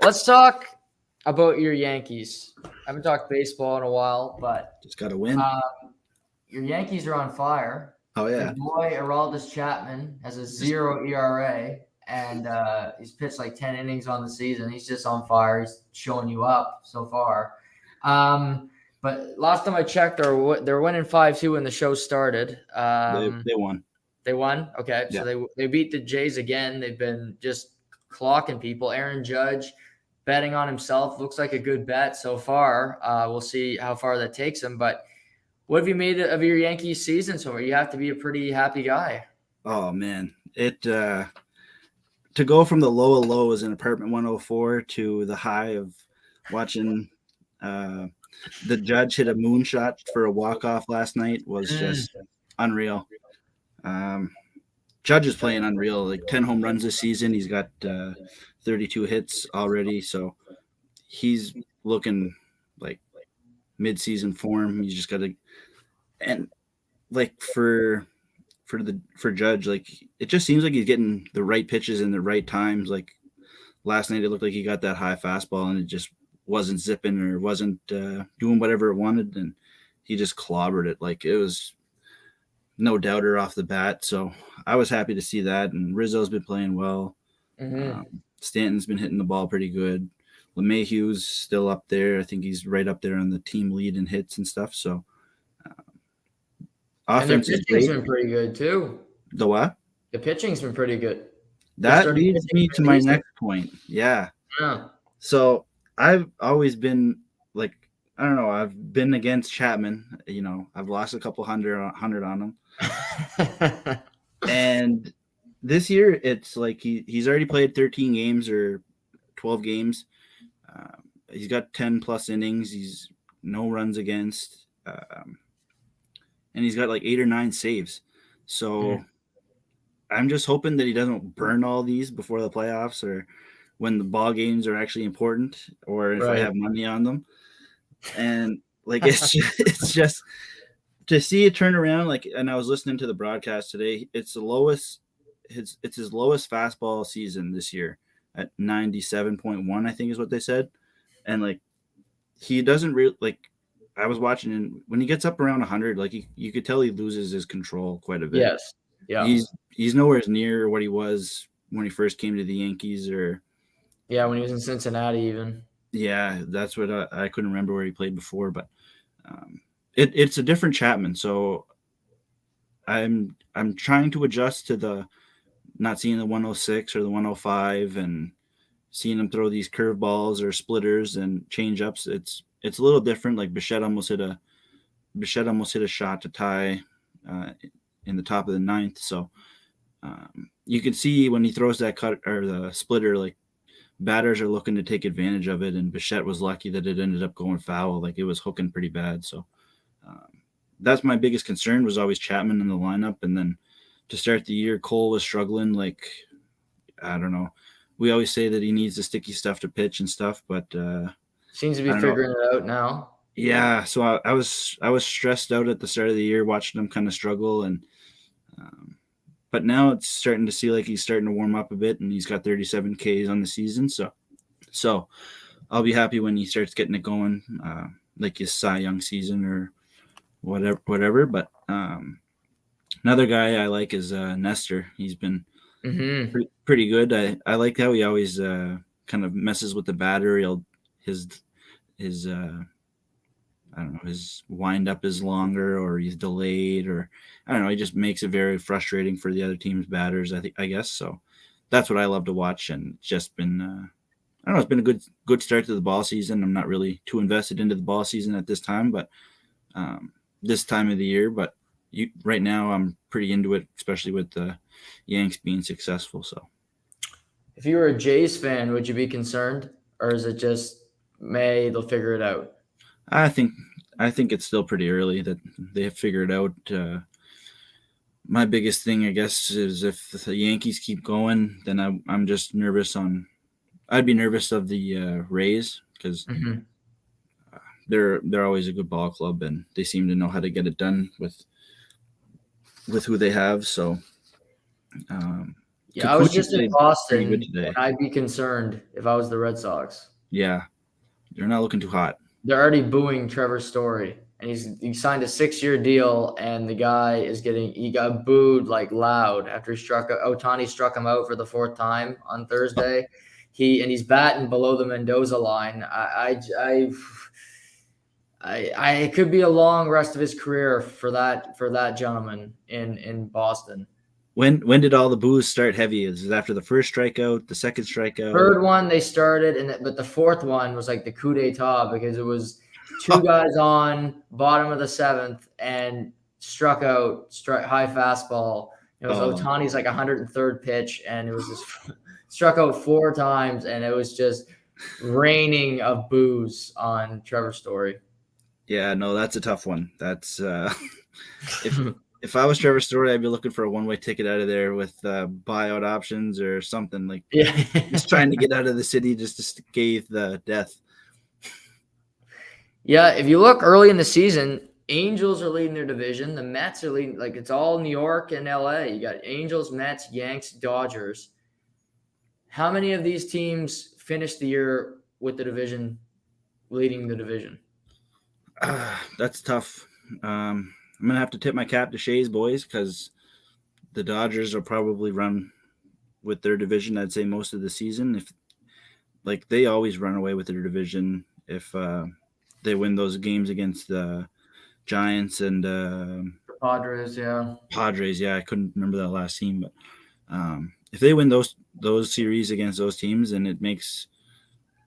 Let's talk about your Yankees. I haven't talked baseball in a while, but just got to win. Your Yankees are on fire. Oh, yeah. Your boy Aroldis Chapman has a 0 ERA, and he's pitched like 10 innings on the season. He's just on fire. He's showing you up so far. But last time I checked, they're winning 5-2 when the show started. They won. They won? Okay. Yeah. So they beat the Jays again. They've been just clocking people. Aaron Judge betting on himself. Looks like a good bet so far. We'll see how far that takes him. But what have you made of your Yankees season so far? You have to be a pretty happy guy. Oh, man. To go from the low of lows in apartment 104 to the high of watching the Judge hit a moonshot for a walk-off last night was just unreal. Judge is playing unreal, like 10 home runs this season. He's got 32 hits already, so he's looking like mid-season form. He's just got to, and like for Judge, like it just seems like he's getting the right pitches in the right times. Like last night, it looked like he got that high fastball and it just wasn't zipping or wasn't doing whatever it wanted, and he just clobbered it. Like it was no doubter off the bat. So I was happy to see that. And Rizzo's been playing well. Stanton's been hitting the ball pretty good. LeMahieu's still up there. I think he's right up there on the team lead in hits and stuff. So offense and the pitching's been pretty good too. The what? The pitching's been pretty good. That leads me to my next point. Yeah. So I've always been like, I don't know, I've been against Chapman. I've lost a couple hundred on him. And this year, it's like he's already played 13 games or 12 games. He's got 10 plus innings. He's no runs against, and he's got like 8 or 9 saves. So I'm just hoping that he doesn't burn all these before the playoffs or when the ball games are actually important, or if I have money on them. And like it's just to see it turn around. Like, and I was listening to the broadcast today. It's his lowest fastball season this year at 97.1, I think is what they said. And like he doesn't really like. I was watching, and when he gets up around 100, like you could tell he loses his control quite a bit. Yes, yeah. He's nowhere near what he was when he first came to the Yankees, or when he was in Cincinnati, even. Yeah, that's what I couldn't remember where he played before, but it's a different Chapman. So I'm trying to adjust to the not seeing the 106 or the 105 and seeing him throw these curveballs or splitters and change ups. It's a little different. Like Bichette almost hit a shot to tie in the top of the ninth. So you can see when he throws that cut or the splitter, like batters are looking to take advantage of it. And Bichette was lucky that it ended up going foul. Like it was hooking pretty bad. So that's my biggest concern was always Chapman in the lineup. And then to start the year, Cole was struggling. Like, I don't know. We always say that he needs the sticky stuff to pitch and stuff, but seems to be figuring it out now. Yeah, so I was stressed out at the start of the year watching him kind of struggle, and but now it's starting to see like he's starting to warm up a bit, and he's got 37 Ks on the season. So I'll be happy when he starts getting it going, like his Cy Young season or whatever. But another guy I like is Nestor. He's been pretty good. I like how he always kind of messes with the batter. His I don't know, his wind up is longer or he's delayed, or I don't know, he just makes it very frustrating for the other team's batters, I guess. So that's what I love to watch, and it's just been I don't know, it's been a good start to the ball season. I'm not really too invested into the ball season at this time, but this time of the year, but right now I'm pretty into it, especially with the Yanks being successful. So If you were a Jays fan, would you be concerned, or is it just May? They'll figure it out. I think it's still pretty early that they have figured out. My biggest thing, I guess, is if the Yankees keep going, then I'm just nervous on. I'd be nervous of the Rays because Mm-hmm. they're always a good ball club and they seem to know how to get it done with who they have. So Yeah, I was Kikuchi just in played pretty good Boston, today. and I'd be concerned if I was the Red Sox. Yeah, they're not looking too hot. They're already booing Trevor Story, and he signed a 6-year deal, and the guy he got booed like loud after Ohtani struck him out for the 4th time on Thursday. He's batting below the Mendoza line. It could be a long rest of his career for that gentleman in Boston. When did all the boos start heavy? Is it after the first strikeout, the second strikeout? Third one they started, but the 4th one was like the coup d'etat because it was 2 guys on bottom of the 7th and struck out high fastball. It was Ohtani's like 103rd pitch, and it was just struck out 4 times, and it was just raining of boos on Trevor Story. Yeah, no, that's a tough one. That's if I was Trevor Story, I'd be looking for a one-way ticket out of there with buyout options or something like. Yeah, just trying to get out of the city just to escape the death. Yeah, if you look early in the season, Angels are leading their division. The Mets are leading, like it's all New York and LA. You got Angels, Mets, Yanks, Dodgers. How many of these teams finished the year with the division, leading the division? That's tough. I'm gonna have to tip my cap to Shea's boys because the Dodgers will probably run with their division. I'd say most of the season. If like they always run away with their division if they win those games against the Giants and Padres. Yeah, Padres. Yeah, I couldn't remember that last team, but if they win those series against those teams, then it makes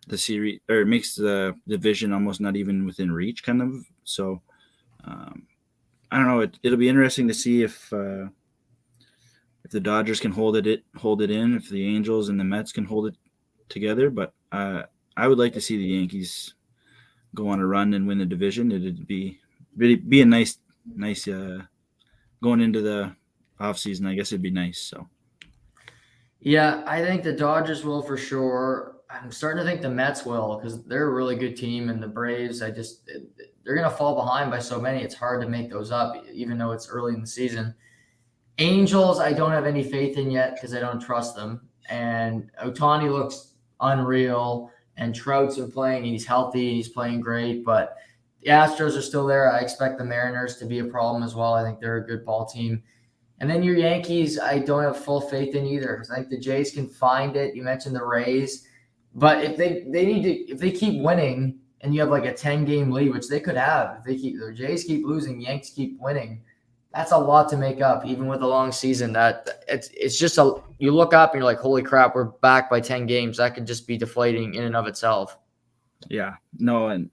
the series or it makes the division almost not even within reach, kind of. So I don't know. It'll be interesting to see if the Dodgers can hold it in, if the Angels and the Mets can hold it together. But I would like to see the Yankees go on a run and win the division. It'd be a nice going into the offseason. I guess it'd be nice. So yeah, I think the Dodgers will for sure. I'm starting to think the Mets will because they're a really good team, and the Braves, they're going to fall behind by so many. It's hard to make those up, even though it's early in the season. Angels, I don't have any faith in yet because I don't trust them. And Ohtani looks unreal, and Trout's been playing, and he's healthy, and he's playing great. But the Astros are still there. I expect the Mariners to be a problem as well. I think they're a good ball team. And then your Yankees, I don't have full faith in either because I think the Jays can find it. You mentioned the Rays. But if they keep winning and you have like a 10-game lead, which they could have, if the Jays keep losing, Yanks keep winning, that's a lot to make up, even with a long season. That it's just you look up and you're like, holy crap, we're back by 10 games. That could just be deflating in and of itself. Yeah, no, and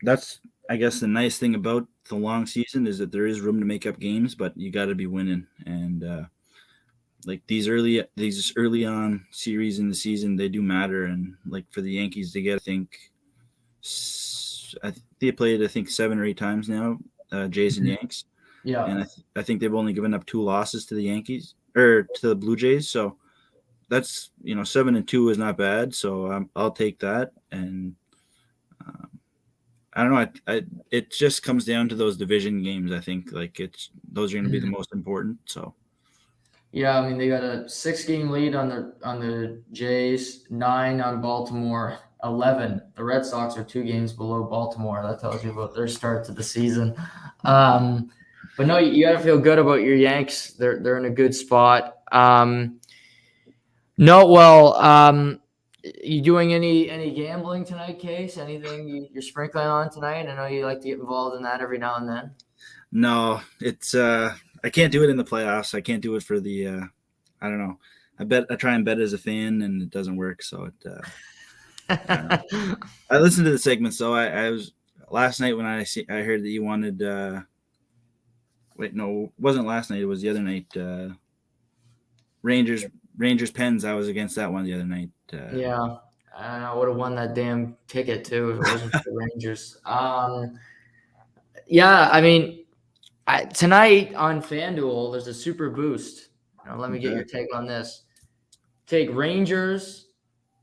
that's I guess the nice thing about the long season is that there is room to make up games, but you got to be winning. And like these early on series in the season, they do matter. And like for the Yankees, they get they played 7 or 8 times now, Jays and Yanks. Yeah, and I think they've only given up 2 losses to the Yankees or to the Blue Jays. So that's 7-2 is not bad. So I'll take that. And I don't know. It just comes down to those division games. I think like those are going to be the most important. So. Yeah, I mean they got a 6-game lead on the Jays, 9 on Baltimore, 11. The Red Sox are 2 games below Baltimore. That tells you about their start to the season. But no, you got to feel good about your Yanks. They're in a good spot. You doing any gambling tonight, Case? Anything you're sprinkling on tonight? I know you like to get involved in that every now and then. No, it's I can't do it in the playoffs. I can't do it for the I don't know. I try and bet as a fan and it doesn't work. So I listened to the segment. So I was last night when I heard that you wanted Wait, no, it wasn't last night. It was the other night. Rangers Pens. I was against that one the other night. Yeah, I would have won that damn ticket too if it wasn't for the Rangers. Yeah, I mean, tonight on FanDuel, there's a super boost. Let me get your take on this. Take Rangers,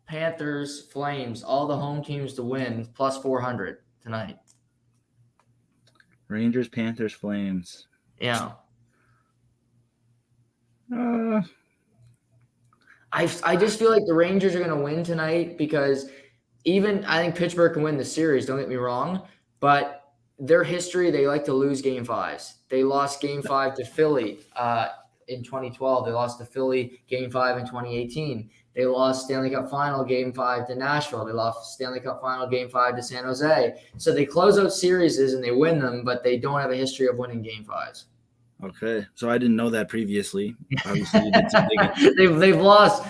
Panthers, Flames, all the home teams to win, plus 400 tonight. Rangers, Panthers, Flames. Yeah. I just feel like the Rangers are going to win tonight because I think Pittsburgh can win the series, don't get me wrong, but their history, they like to lose game fives. They lost game 5 to Philly in 2012. They lost to Philly game 5 in 2018. They lost Stanley Cup Final game 5 to Nashville. They lost Stanley Cup Final game 5 to San Jose. So they close out series and they win them, but they don't have a history of winning game 5s. Okay, so I didn't know that previously. Obviously, you did some digging. they've lost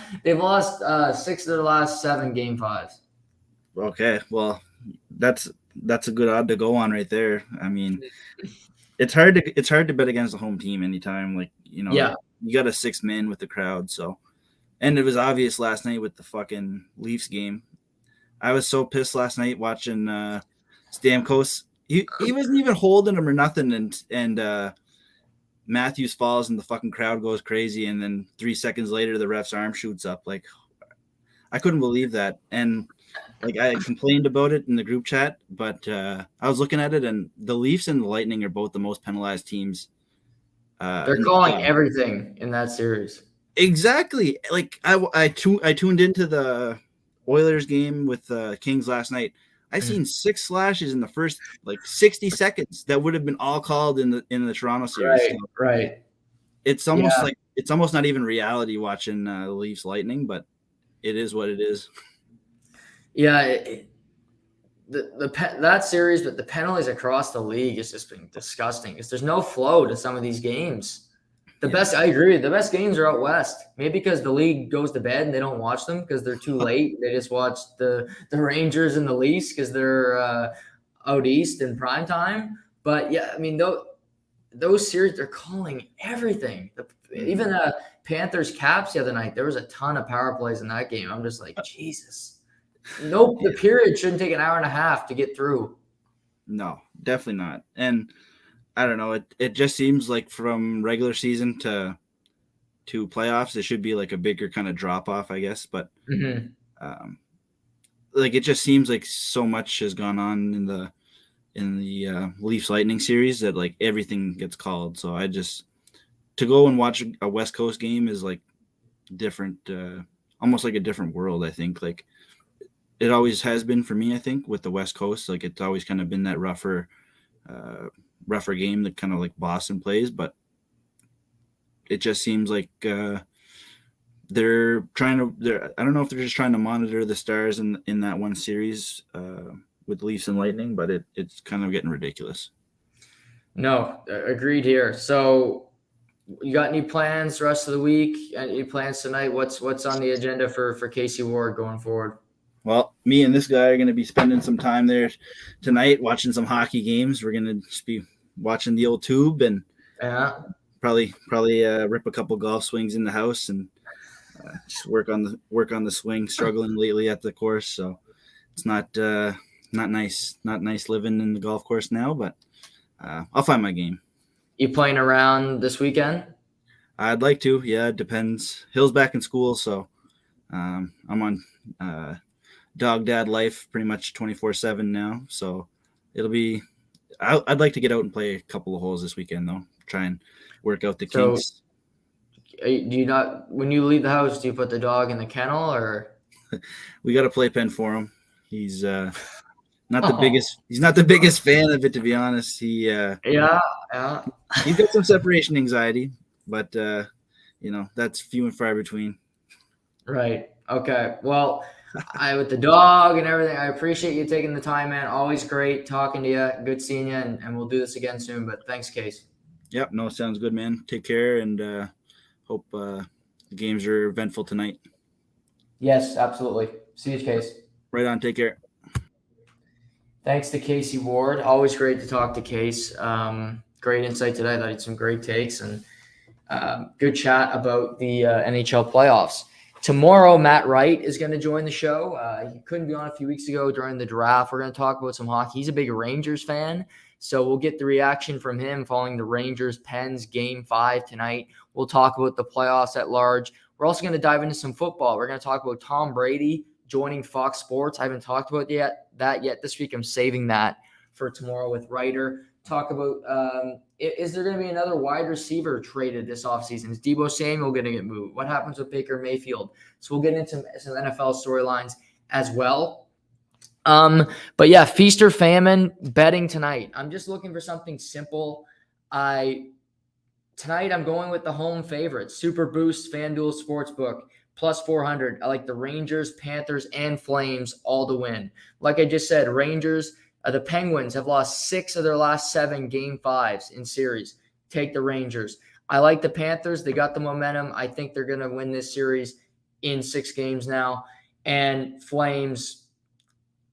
6 of their last 7 game 5s. Okay, well, that's a good odd to go on right there. I mean, it's hard to bet against a home team anytime. Like, Yeah. You got a 6-man with the crowd. So, and it was obvious last night with the fucking Leafs game. I was so pissed last night watching Stamkos. He wasn't even holding him or nothing, and Matthews falls and the fucking crowd goes crazy, and then 3 seconds later the ref's arm shoots up. Like, I couldn't believe that, and like I complained about it in the group chat, but I was looking at it, and the Leafs and the Lightning are both the most penalized teams. They're calling everything in that series. Exactly. Like I tuned into the Oilers game with the Kings last night. I seen 6 slashes in the first 60 seconds that would have been all called in the Toronto series. Right. It's almost it's almost not even reality watching the Leafs Lightning, but it is what it is. Yeah, that series, but the penalties across the league has just been disgusting because there's no flow to some of these games. I agree. The best games are out west. Maybe because the league goes to bed and they don't watch them because they're too late. They just watch the Rangers and the Leafs because they're out east in prime time. But yeah, I mean those series, they're calling everything. Even Panthers Caps the other night, there was a ton of power plays in that game. I'm just like, Jesus. Nope, the period shouldn't take an hour and a half to get through. No, definitely not. And I don't know. It just seems like from regular season to playoffs, it should be like a bigger kind of drop off, I guess. But it just seems like so much has gone on in the Leafs Lightning series that like everything gets called. So to go and watch a West Coast game is like different, almost like a different world. I think like it always has been for me. I think with the West Coast, like it's always kind of been that rougher game that kind of like Boston plays, but it just seems like they're trying to. I don't know if they're just trying to monitor the Stars in that one series with Leafs and Lightning, but it's kind of getting ridiculous. No, agreed here. So, you got any plans the rest of the week? Any plans tonight? What's on the agenda for Casey Ward going forward? Well, me and this guy are going to be spending some time there tonight watching some hockey games. We're going to just be watching the old tube and probably rip a couple golf swings in the house and just work on the swing. Struggling lately at the course, so it's not nice living in the golf course now. But I'll find my game. You playing around this weekend? I'd like to. Yeah, it depends. Hill's back in school, so I'm on dog dad life pretty much 24/7 now. So it'll be. I'd like to get out and play a couple of holes this weekend though. Try and work out the kinks. Do you not, when you leave the house, do you put the dog in the kennel or? We got a playpen for him. He's not the biggest. He's not the biggest fan of it, to be honest. He he's got some separation anxiety, but that's few and far between. Right. Okay. Well, with the dog and everything, I appreciate you taking the time, man. Always great talking to you. Good seeing you, and we'll do this again soon. But thanks, Case. Yep. No, sounds good, man. Take care, and hope the games are eventful tonight. Yes, absolutely. See you, Case. Right on. Take care. Thanks to Casey Ward. Always great to talk to Case. great insight today. I thought he had some great takes and good chat about the NHL playoffs. Tomorrow, Matt Wright is going to join the show. He couldn't be on a few weeks ago during the draft. We're going to talk about some hockey. He's a big Rangers fan, so we'll get the reaction from him following the Rangers-Pens Game 5 tonight. We'll talk about the playoffs at large. We're also going to dive into some football. We're going to talk about Tom Brady joining Fox Sports. I haven't talked about that yet this week. I'm saving that for tomorrow with Ryder. Talk about is there going to be another wide receiver traded this offseason? Is Deebo Samuel going to get moved? What happens with Baker Mayfield? So we'll get into some NFL storylines as well. But yeah, feast or famine betting tonight. I'm just looking for something simple. Tonight I'm going with the home favorite, Super Boost FanDuel Sportsbook, plus 400. I like the Rangers, Panthers, and Flames all to win. Like I just said, Rangers, the Penguins have lost 6 of their last 7 Game 5s in series. Take the Rangers. I like the Panthers. They got the momentum. I think they're going to win this series in 6 games now. And Flames,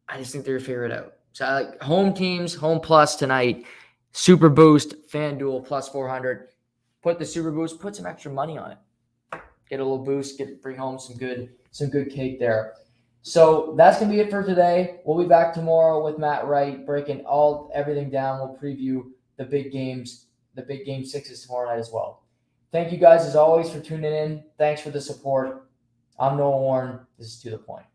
I just think they're favorite out. So I like home teams, home plus tonight. Super Boost, FanDuel, plus 400. Put the Super Boost, put some extra money on it. Get a little boost, bring home some good cake there. So that's going to be it for today. We'll be back tomorrow with Matt Wright, breaking everything down. We'll preview the big games, the big Game 6s tomorrow night as well. Thank you guys, as always, for tuning in. Thanks for the support. I'm Noah Warren. This is To The Point.